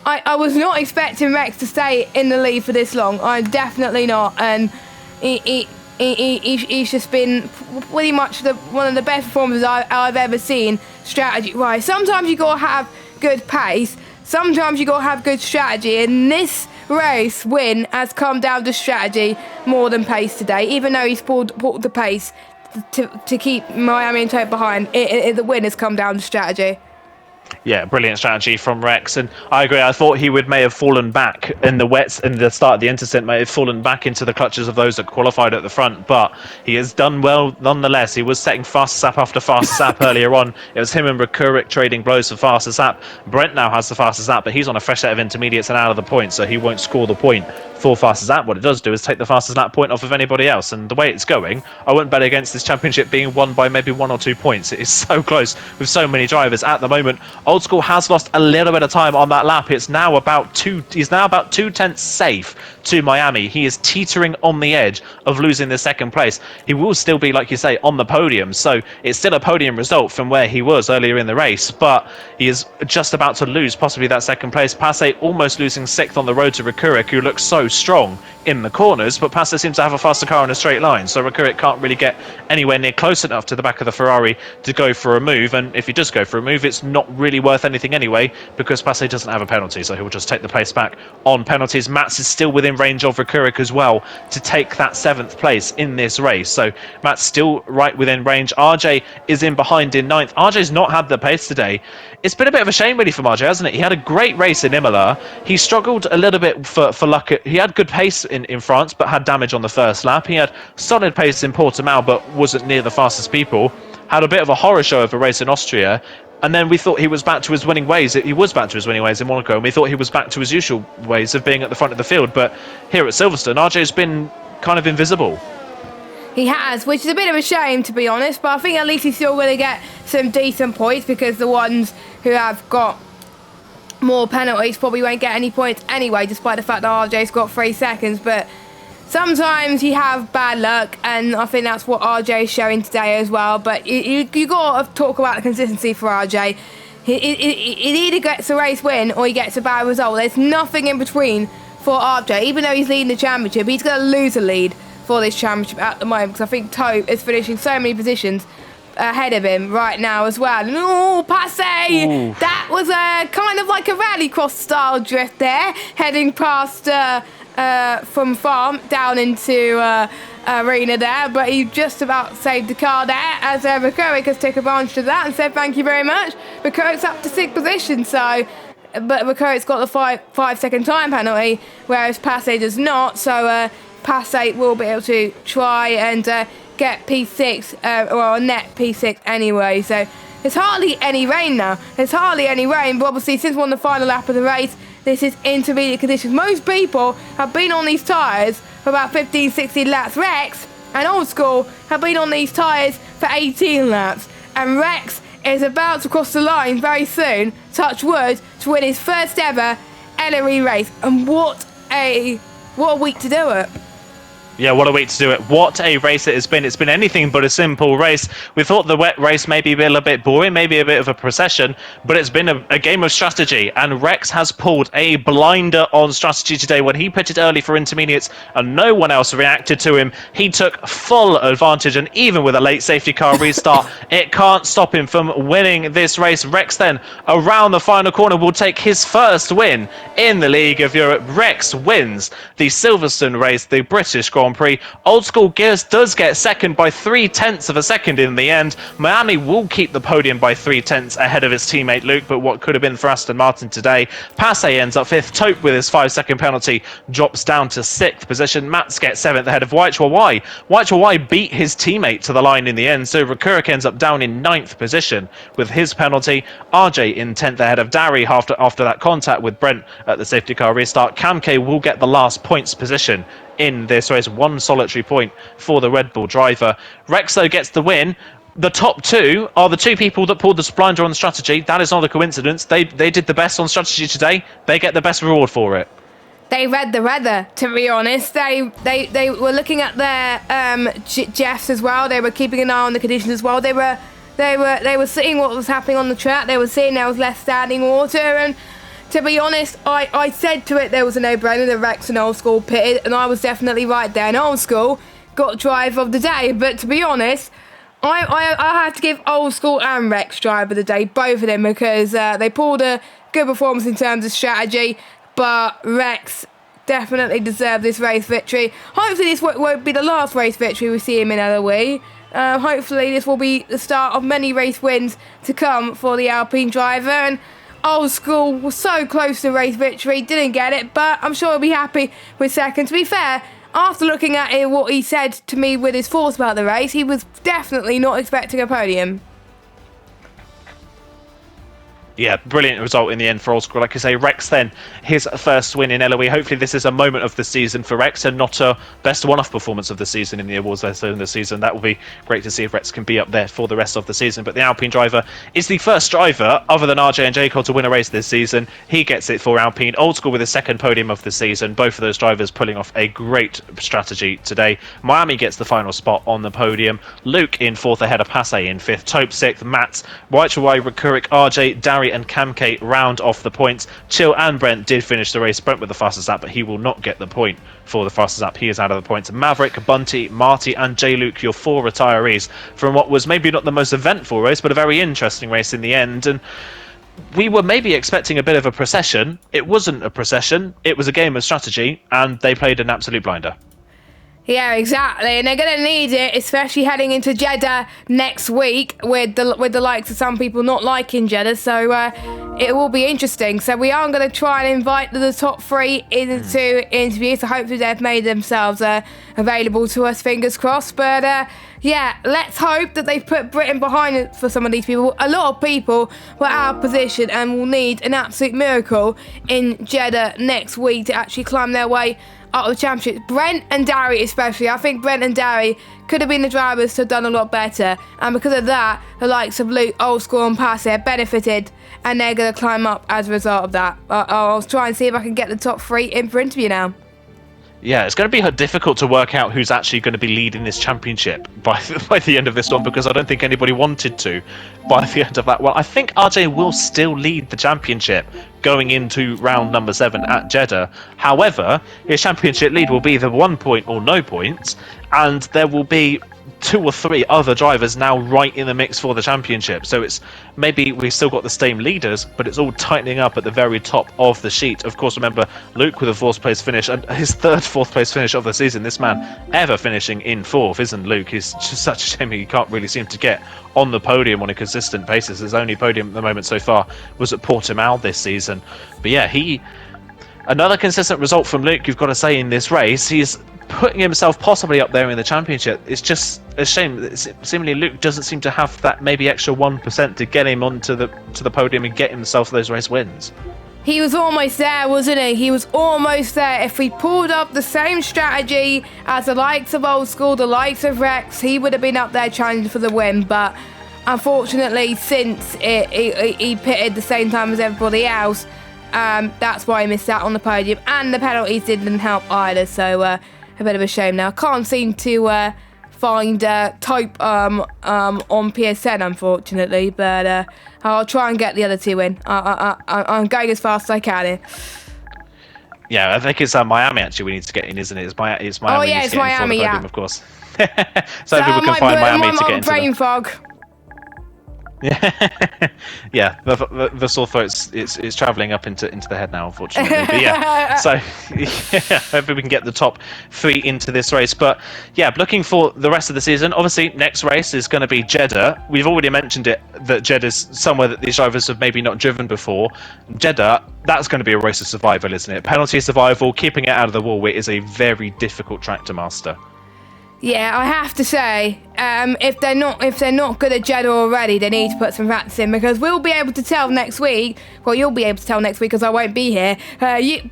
I was not expecting Rex to stay in the lead for this long. I'm definitely not. And he's just been pretty much one of the best performances I've ever seen strategy-wise. Sometimes you got to have good pace. Sometimes you got to have good strategy. And this race win has come down to strategy more than pace today. Even though he's pulled the pace to keep Miami and Tope behind, the win has come down to strategy. Yeah, brilliant strategy from Rex, and I agree. I thought he may have fallen back in the wets in the start of the intercept, may have fallen back into the clutches of those that qualified at the front, but he has done well nonetheless. He was setting fast sap after fast sap earlier on. It was him and Rekurik trading blows for faster sap. Brent now has the fastest sap, but he's on a fresh set of intermediates and out of the point, so he won't score the point for fastest lap. What it does do is take the fastest lap point off of anybody else, and the way it's going, I wouldn't bet against this championship being won by maybe 1 or 2 points. It is so close with so many drivers at the moment. Old School has lost a little bit of time on that lap. He's now about 2/10 safe to Miami. He is teetering on the edge of losing the second place. He will still be, like you say, on the podium, so it's still a podium result from where he was earlier in the race, but he is just about to lose possibly that second place. Passe almost losing 6th on the road to Rekurik, who looks so strong in the corners, but Passe seems to have a faster car in a straight line, so Rekurik can't really get anywhere near close enough to the back of the Ferrari to go for a move, and if he does go for a move, it's not really worth anything anyway, because Passe doesn't have a penalty, so he'll just take the place back on penalties. Mats is still within range of Rekurik as well to take that 7th place in this race, so Mats still right within range. RJ is in behind in 9th. RJ's not had the pace today. It's been a bit of a shame really from RJ, hasn't it? He had a great race in Imola. He struggled a little bit for luck. He had good pace in France, but had damage on the first lap. He had solid pace in Portimao, but wasn't near the fastest people. Had a bit of a horror show of a race in Austria. And then we thought he was back to his winning ways. He was back to his winning ways in Monaco, and we thought he was back to his usual ways of being at the front of the field. But here at Silverstone, RJ's been kind of invisible. He has, which is a bit of a shame, to be honest, but I think at least he's still going to get some decent points, because the ones who have got more penalties probably won't get any points anyway, despite the fact that RJ's got 3 seconds. But sometimes you have bad luck, and I think that's what RJ is showing today as well. But you got to talk about the consistency for RJ. He either gets a race win or he gets a bad result. There's nothing in between for RJ. Even though he's leading the championship, he's going to lose a lead for this championship at the moment, because I think Tope is finishing so many positions ahead of him right now as well. Oh, Passe! Ooh. That was kind of like a rallycross style drift there, heading past from farm down into arena there, but he just about saved the car there, as Rekurik has taken advantage of that and said thank you very much. Rekurik's up to 6th position, so but Recurric's got the 5-second time penalty, whereas Passe does not. So Passe will be able to try and get P6 or a net P6 anyway. So there's hardly any rain now. There's hardly any rain, but obviously since we're on the final lap of the race, this is intermediate conditions. Most people have been on these tyres for about 15, 16 laps. Rex and Old School have been on these tyres for 18 laps. And Rex is about to cross the line very soon, touch wood, to win his first ever LRE race. And what a week to do it. Yeah, what a week to do it. What a race it has been. It's been anything but a simple race. We thought the wet race may be a little bit boring, maybe a bit of a procession, but it's been a game of strategy, and Rex has pulled a blinder on strategy today. When he pitted early for intermediates and no one else reacted to him, he took full advantage, and even with a late safety car restart, it can't stop him from winning this race. Rex then, around the final corner, will take his first win in the League of Europe. Rex wins the Silverstone race, the British Grand Prix. Old School Gears does get second by 0.3 of a second in the end. Miami will keep the podium by 0.3 ahead of his teammate Luke, but what could have been for Aston Martin today. Passe ends up 5th. Taupe, with his 5-second penalty, drops down to 6th position. Mats gets 7th ahead of Waichwawai. Waichwawai beat his teammate to the line in the end, so Recurric ends up down in 9th position with his penalty. RJ in 10th ahead of Dari after that contact with Brent at the safety car restart. Kamke will get the last points position in this race, 1 solitary point for the Red Bull driver. Rex, though, gets the win. The top 2 are the 2 people that pulled the blinder on strategy. That is not a coincidence. They did the best on strategy today. They get the best reward for it. They read the weather, to be honest. They were looking at their Jeffs as well. They were keeping an eye on the conditions as well. They were seeing what was happening on the track. They were seeing there was less standing water, and to be honest, I said to it there was a no-brainer that Rex and Old School pitted, and I was definitely right there. And Old School got drive of the day, but to be honest, I have to give Old School and Rex drive of the day, both of them, because they pulled a good performance in terms of strategy, but Rex definitely deserved this race victory. Hopefully this won't be the last race victory we see him in LOE. Hopefully this will be the start of many race wins to come for the Alpine driver, and Old School was so close to race victory, didn't get it, but I'm sure he'll be happy with second. To be fair, after looking at it, what he said to me with his thoughts about the race, he was definitely not expecting a podium. Yeah, brilliant result in the end for Old School. Like I say, Rex then, his first win in LOE. Hopefully this is a moment of the season for Rex and not a best one-off performance of the season in the awards later in the season. That will be great to see if Rex can be up there for the rest of the season. But the Alpine driver is the first driver, other than RJ and J. Cole, to win a race this season. He gets it for Alpine. Old School with his second podium of the season. Both of those drivers pulling off a great strategy today. Miami gets the final spot on the podium. Luke in 4th ahead of Passe in 5th. Taupe 6th. Mats, Waichwawai, Recurric, RJ, Dari and Kamke round off the points. Chill and Brent did finish the race. Brent with the fastest lap, but he will not get the point for the fastest lap. He is out of the points. Maverick, Bunty, Marty and J. Luke, your 4 retirees from what was maybe not the most eventful race, but a very interesting race in the end. And we were maybe expecting a bit of a procession. It wasn't a procession. It was a game of strategy, and they played an absolute blinder. Yeah, exactly, and they're going to need it, especially heading into Jeddah next week with the likes of some people not liking Jeddah, so it will be interesting. So we are going to try and invite the top 3 into interviews, so hopefully they've made themselves available to us, fingers crossed. But yeah, let's hope that they've put Britain behind it for some of these people. A lot of people were out of position and will need an absolute miracle in Jeddah next week to actually climb their way out of the championship. Brent and Dari especially. I think Brent and Dari could have been the drivers to have done a lot better, and because of that, the likes of Luke, Old School and Passe have benefited, and they're going to climb up as a result of that. I'll try and see if I can get the top 3 in for interview now. Yeah, it's going to be difficult to work out who's actually going to be leading this championship by the end of this one, because I don't think anybody wanted to by the end of that one. I think RJ will still lead the championship going into round number 7 at Jeddah. However, his championship lead will be the 1 point or no points, and there will be 2 or 3 other drivers now right in the mix for the championship. So it's maybe we've still got the same leaders, but it's all tightening up at the very top of the sheet. Of course, remember Luke with a 4th place finish, and his 3rd 4th place finish of the season. This man ever finishing in 4th, isn't Luke? He's just such a shame he can't really seem to get on the podium on a consistent basis. His only podium at the moment so far was at Portimao this season. But yeah, another consistent result from Luke, you've got to say, in this race. He's putting himself possibly up there in the championship. It's just a shame that seemingly Luke doesn't seem to have that maybe extra 1% to get him onto the podium and get himself those race wins. He was almost there, wasn't he? He was almost there. If we pulled up the same strategy as the likes of Old School, the likes of Rex, he would have been up there challenging for the win. But unfortunately, since he pitted the same time as everybody else, that's why he missed out on the podium, and the penalties didn't help either. So a bit of a shame now. Can't seem to find Type on PSN, unfortunately, but I'll try and get the other 2 in. I'm going as fast as I can here. Yeah, I think it's Miami actually we need to get in, isn't it? It's Miami. Oh yeah, it's Miami, podium, of course. So people can find Miami to get into brain fog. Yeah, the sore throat is travelling up into the head now, unfortunately. But yeah, so yeah, hopefully we can get the top 3 into this race. But yeah, looking for the rest of the season. Obviously, next race is going to be Jeddah. We've already mentioned it, that Jeddah's somewhere that these drivers have maybe not driven before. Jeddah, that's going to be a race of survival, isn't it? Penalty survival, keeping it out of the wall. It is a very difficult track to master. Yeah, I have to say, if they're not good at Jeddah already, they need to put some practice in, because we'll be able to tell next week. Well, you'll be able to tell next week because I won't be here.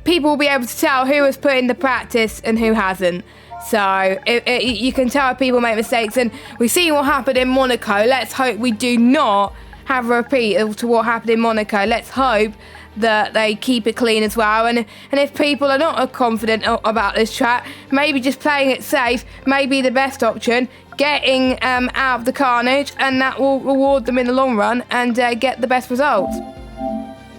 People will be able to tell who has put in the practice and who hasn't. So you can tell if people make mistakes, and we see what happened in Monaco. Let's hope we do not have a repeat of what happened in Monaco. Let's hope that they keep it clean as well, and if people are not confident about this track, maybe just playing it safe may be the best option, getting out of the carnage, and that will reward them in the long run and get the best results.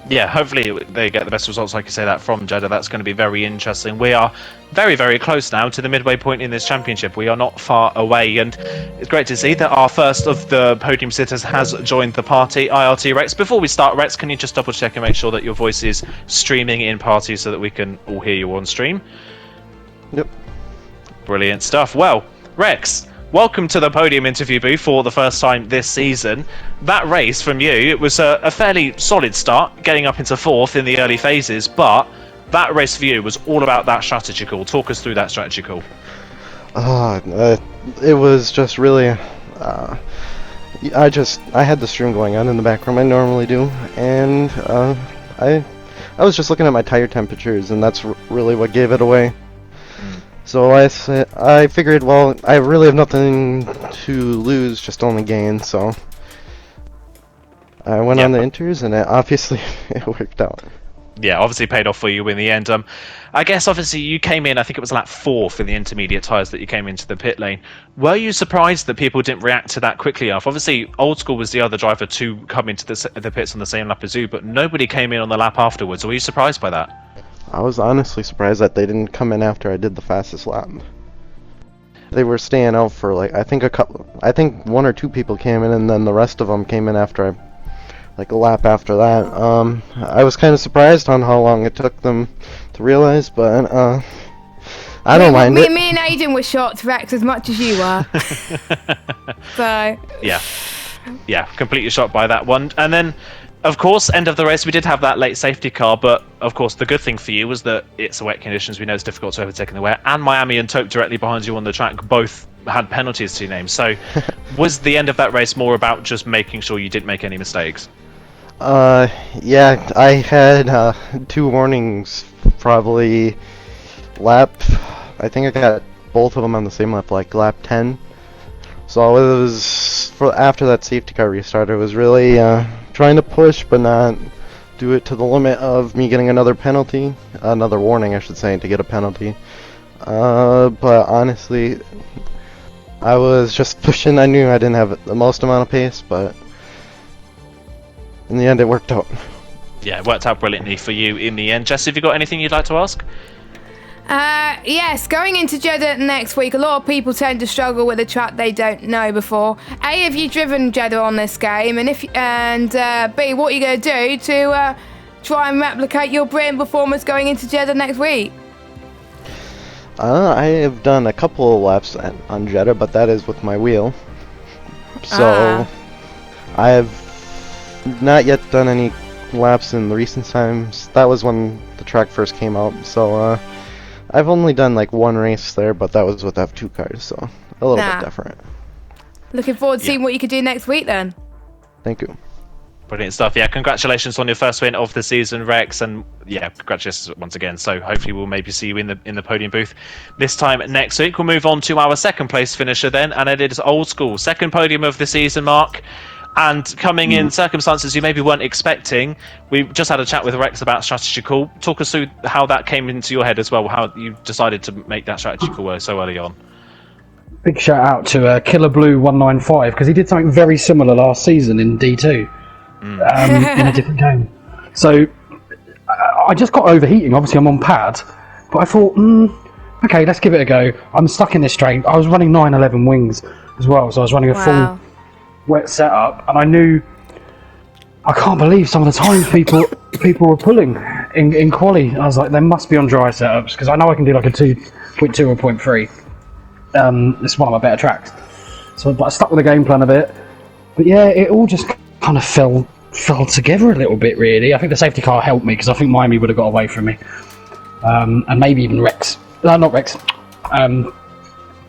Yeah, hopefully they get the best results, like you say, that from Jeddah. That's going to be very interesting. We are very, very close now to the midway point in this championship. We are not far away, and it's great to see that our first of the podium sitters has joined the party. IRT Rex, before we start, Rex, can you just double check and make sure that your voice is streaming in party so that we can all hear you on stream? Yep. Brilliant stuff. Well, Rex, welcome to the podium interview booth for the first time this season. That race from you, it was a fairly solid start, getting up into 4th in the early phases, but that race for you was all about that strategy call. Talk us through that strategy call. It was just really... I had the stream going on in the background, I normally do, and I was just looking at my tire temperatures, and that's really what gave it away. So I figured, well, I really have nothing to lose, just only gain, so I went on the inters, and obviously it worked out. Yeah, obviously paid off for you in the end. I guess obviously you came in, I think it was like 4th in the intermediate tyres that you came into the pit lane. Were you surprised that people didn't react to that quickly enough? Obviously, Old School was the other driver to come into the pits on the same lap as you, but nobody came in on the lap afterwards. Were you surprised by that? I was honestly surprised that they didn't come in after I did the fastest lap. They were staying out for like, I think 1 or 2 people came in, and then the rest of them came in after like a lap after that. I was kind of surprised on how long it took them to realize, but I don't mind it. Me and Aiden were shocked, Rex, as much as you were. So yeah, completely shocked by that one. And then, of course, end of the race, we did have that late safety car, but of course the good thing for you was that it's wet conditions. We know it's difficult to overtake in the wet, and Miami and Tope directly behind you on the track both had penalties to your name. So was the end of that race more about just making sure you didn't make any mistakes? Yeah, I had 2 warnings, probably I think I got both of them on the same lap, like lap 10. So it was, after that safety car restart, I was really trying to push, but not do it to the limit of me getting another penalty, another warning I should say, to get a penalty. But honestly, I was just pushing. I knew I didn't have the most amount of pace, but in the end it worked out. Yeah, it worked out brilliantly for you in the end. Jess, have you got anything you'd like to ask? Yes, going into Jeddah next week, a lot of people tend to struggle with a track they don't know before. A, have you driven Jeddah on this game? And B, what are you going to do to try and replicate your brilliant performance going into Jeddah next week? I have done a couple of laps on Jeddah, but that is with my wheel. So I have not yet done any laps in the recent times. That was when the track first came out. So I've only done like one race there, but that was with F2 cars, so a little bit different. Looking forward to seeing what you can do next week then. Thank you. Brilliant stuff. Yeah, congratulations on your first win of the season, Rex, and yeah, congratulations once again. So hopefully we'll maybe see you in the podium booth this time next week. We'll move on to our second place finisher then, and it is old school. Second podium of the season, Mark. And coming in circumstances you maybe weren't expecting. We just had a chat with Rex about strategy call. Talk us through how that came into your head as well, how you decided to make that strategy call so early on. Big shout out to Killer Blue 195 because he did something very similar last season in D2 in a different game. So I just got overheating. Obviously I'm on pad, but I thought, okay, let's give it a go. I'm stuck in this straight. I was running 911 wings as well, so I was running a full wet setup, and I knew I can't believe some of the times people were pulling in quali. I was like, they must be on dry setups because I know I can do like a 2.2 or 0.3. It's one of my better tracks. So, but I stuck with the game plan a bit. But yeah, it all just kind of fell together a little bit, really. I think the safety car helped me because I think Miami would have got away from me, and maybe even Rex. No, not Rex.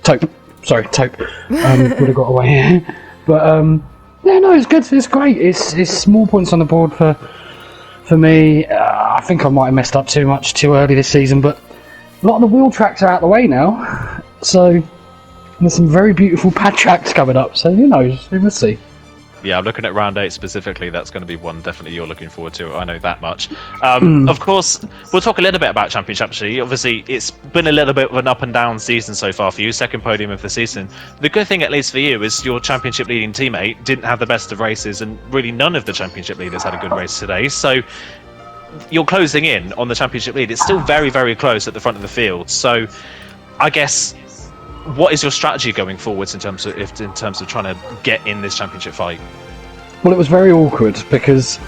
Taupe. Sorry, Taupe. Would have got away. But yeah, no, it's good. It's great. It's small points on the board for me. I think I might have messed up too much too early this season, but a lot of the wheel tracks are out of the way now. So there's some very beautiful pad tracks coming up. So who knows? We'll see. Yeah, I'm looking at round 8 specifically. That's going to be one definitely you're looking forward to. I know that much. Of course, we'll talk a little bit about Championship. Actually, obviously, it's been a little bit of an up and down season so far for you. Second podium of the season. The good thing, at least for you, is your Championship leading teammate didn't have the best of races, and really none of the Championship leaders had a good race today. So you're closing in on the Championship lead. It's still very, very close at the front of the field. So I guess, what is your strategy going forwards in terms of trying to get in this championship fight? Well, it was very awkward because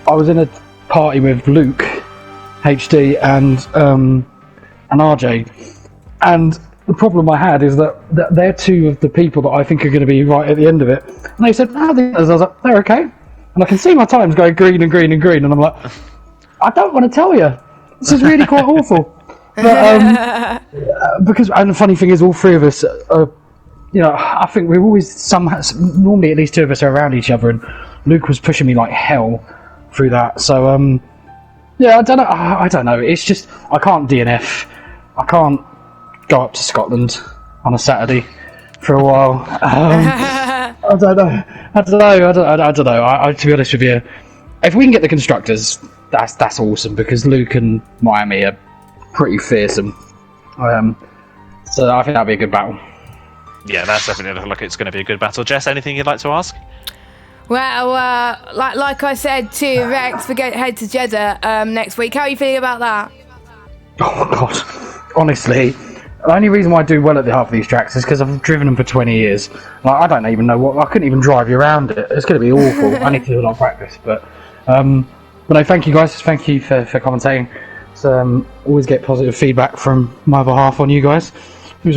I was in a party with Luke, HD, and RJ, and the problem I had is that they're two of the people that I think are going to be right at the end of it. And they said, "How the others?" I was like, "They're okay," and I can see my times going green and green and green, and I'm like, "I don't want to tell you. This is really quite awful." But because, and the funny thing is, all three of us are, you know, I think we've always normally at least two of us are around each other, and Luke was pushing me like hell through that. So yeah, I don't know. It's just I can't DNF. I can't go up to Scotland on a Saturday for a while. I don't know. To be honest with you, if we can get the constructors, that's awesome because Luke and Miami are pretty fearsome. So I think that'll be a good battle. Yeah, that's definitely looking like it's going to be a good battle. Jess, anything you'd like to ask? Well, like I said to Rex, we head to Jeddah next week. How are you feeling about that? Oh God, honestly, the only reason why I do well at half of these tracks is because I've driven them for 20 years. Like, I don't even know I couldn't even drive you around it. It's going to be awful. I need to do a lot of practice, but no, thank you guys. Thank you for commentating. So, always get positive feedback from my behalf on you guys, who's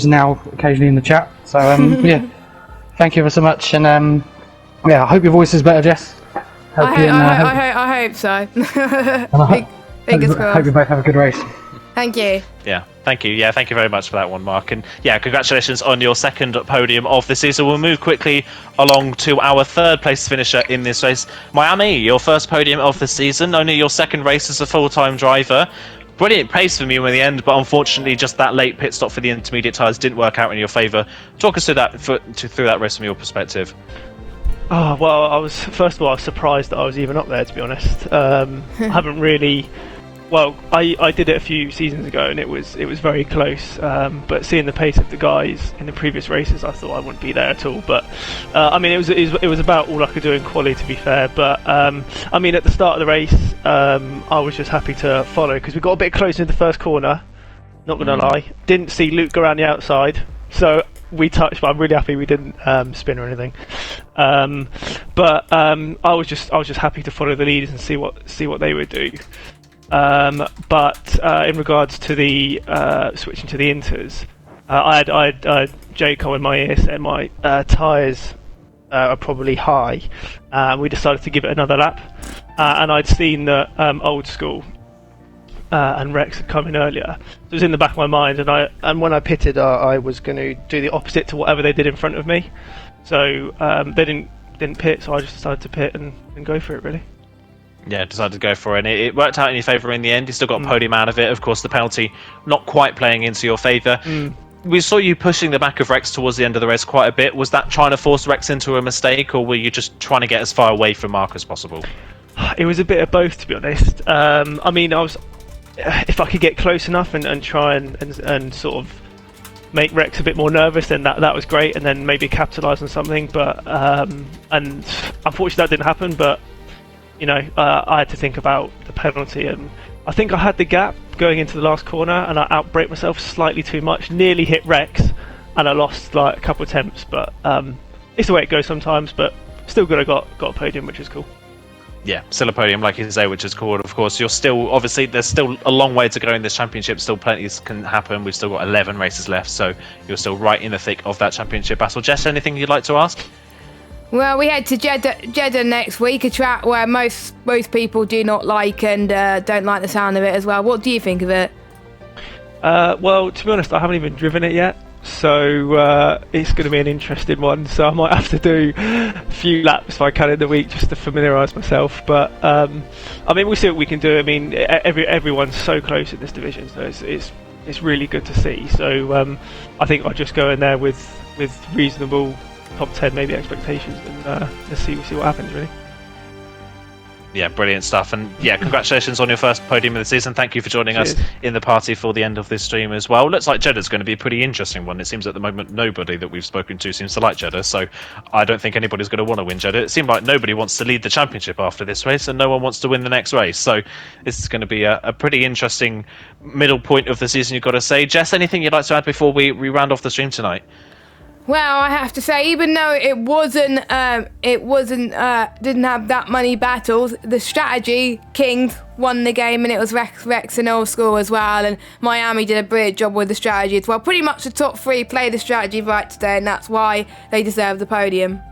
now occasionally in the chat. So yeah, thank you ever so much, and yeah, I hope your voice is better, Jess. I hope so. Fingers crossed. Hope you both have a good race. Thank you. Yeah, thank you. Yeah, thank you very much for that one, Mark. And yeah, congratulations on your second podium of the season. We'll move quickly along to our third place finisher in this race. Miami, your first podium of the season, only your second race as a full-time driver. Brilliant pace from you in the end, but unfortunately just that late pit stop for the intermediate tyres didn't work out in your favour. Talk us through that race from your perspective. Oh, well, first of all, I was surprised that I was even up there, to be honest. I haven't really Well, I did it a few seasons ago, and it was very close. But seeing the pace of the guys in the previous races, I thought I wouldn't be there at all. But I mean, it was about all I could do in quali, to be fair. But I mean, at the start of the race, I was just happy to follow because we got a bit close in the first corner. Not gonna lie, didn't see Luke go around the outside, so we touched. But I'm really happy we didn't spin or anything. But I was just happy to follow the leaders and see what they would do. But in regards to the switching to the inters, I had Jayco in my ear saying my tyres are probably high. We decided to give it another lap, and I'd seen that Old School and Rex had come in earlier. So it was in the back of my mind, and when I pitted, I was going to do the opposite to whatever they did in front of me. So they didn't pit, so I just decided to pit and go for it, really. Yeah, decided to go for it, and it worked out in your favour in the end. You still got a podium out of it. Of course, the penalty not quite playing into your favour. We saw you pushing the back of Rex towards the end of the race quite a bit. Was that trying to force Rex into a mistake, or were you just trying to get as far away from Mark as possible? It was a bit of both, to be honest. I mean, if I could get close enough and try and sort of make Rex a bit more nervous, then that was great, and then maybe capitalise on something. But and unfortunately, that didn't happen. But you know, I had to think about the penalty, and I think I had the gap going into the last corner, and I outbraked myself slightly too much, nearly hit Rex, and I lost like a couple of attempts. But it's the way it goes sometimes. But still good, I got a podium, which is cool. Yeah, still a podium, like you say, which is cool. Of course, you're still, obviously, there's still a long way to go in this championship. Still plenty can happen. We've still got 11 races left, so you're still right in the thick of that championship battle. Jess, anything you'd like to ask? Well, we head to Jeddah next week, a track where most people do not like and don't like the sound of it as well. What do you think of it? Well, to be honest, I haven't even driven it yet, so it's going to be an interesting one. So I might have to do a few laps if I can in the week just to familiarise myself. But I mean, we'll see what we can do. I mean, everyone's so close in this division, so it's really good to see. So I think I'll just go in there with reasonable top 10 maybe expectations, and let's see what happens, really. Yeah, brilliant stuff. And yeah, congratulations on your first podium of the season. Thank you for joining us in the party for the end of this stream as well. Looks like Jeddah's going to be a pretty interesting one. It seems at the moment nobody that we've spoken to seems to like Jeddah, so I don't think anybody's going to want to win Jeddah. It seemed like nobody wants to lead the championship after this race, and no one wants to win the next race. So this is going to be a pretty interesting middle point of the season, you've got to say. Jess, anything you'd like to add before we round off the stream tonight? Well, I have to say, even though it didn't have that many battles, the strategy Kings won the game, and it was Rex and Old School as well, and Miami did a brilliant job with the strategy as well. Pretty much the top three played the strategy right today, and that's why they deserve the podium.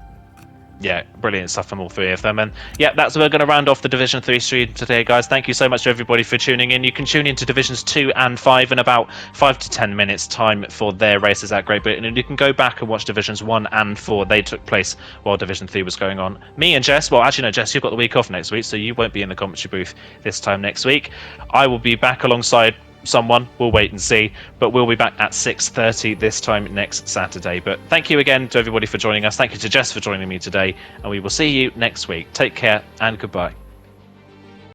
Yeah, brilliant stuff from all three of them. And yeah, that's where we're going to round off the Division 3 stream today, guys. Thank you so much to everybody for tuning in. You can tune into Divisions 2 and 5 in about 5 to 10 minutes time for their races at Great Britain, and you can go back and watch Divisions 1 and 4. They took place while Division 3 was going on. Me and Jess, well, actually no, Jess, you've got the week off next week, so you won't be in the commentary booth this time next week. I will be back alongside someone, we'll wait and see, but we'll be back at 6:30 this time next Saturday. But thank you again to everybody for joining us. Thank you to Jess for joining me today, and we will see you next week. Take care and goodbye.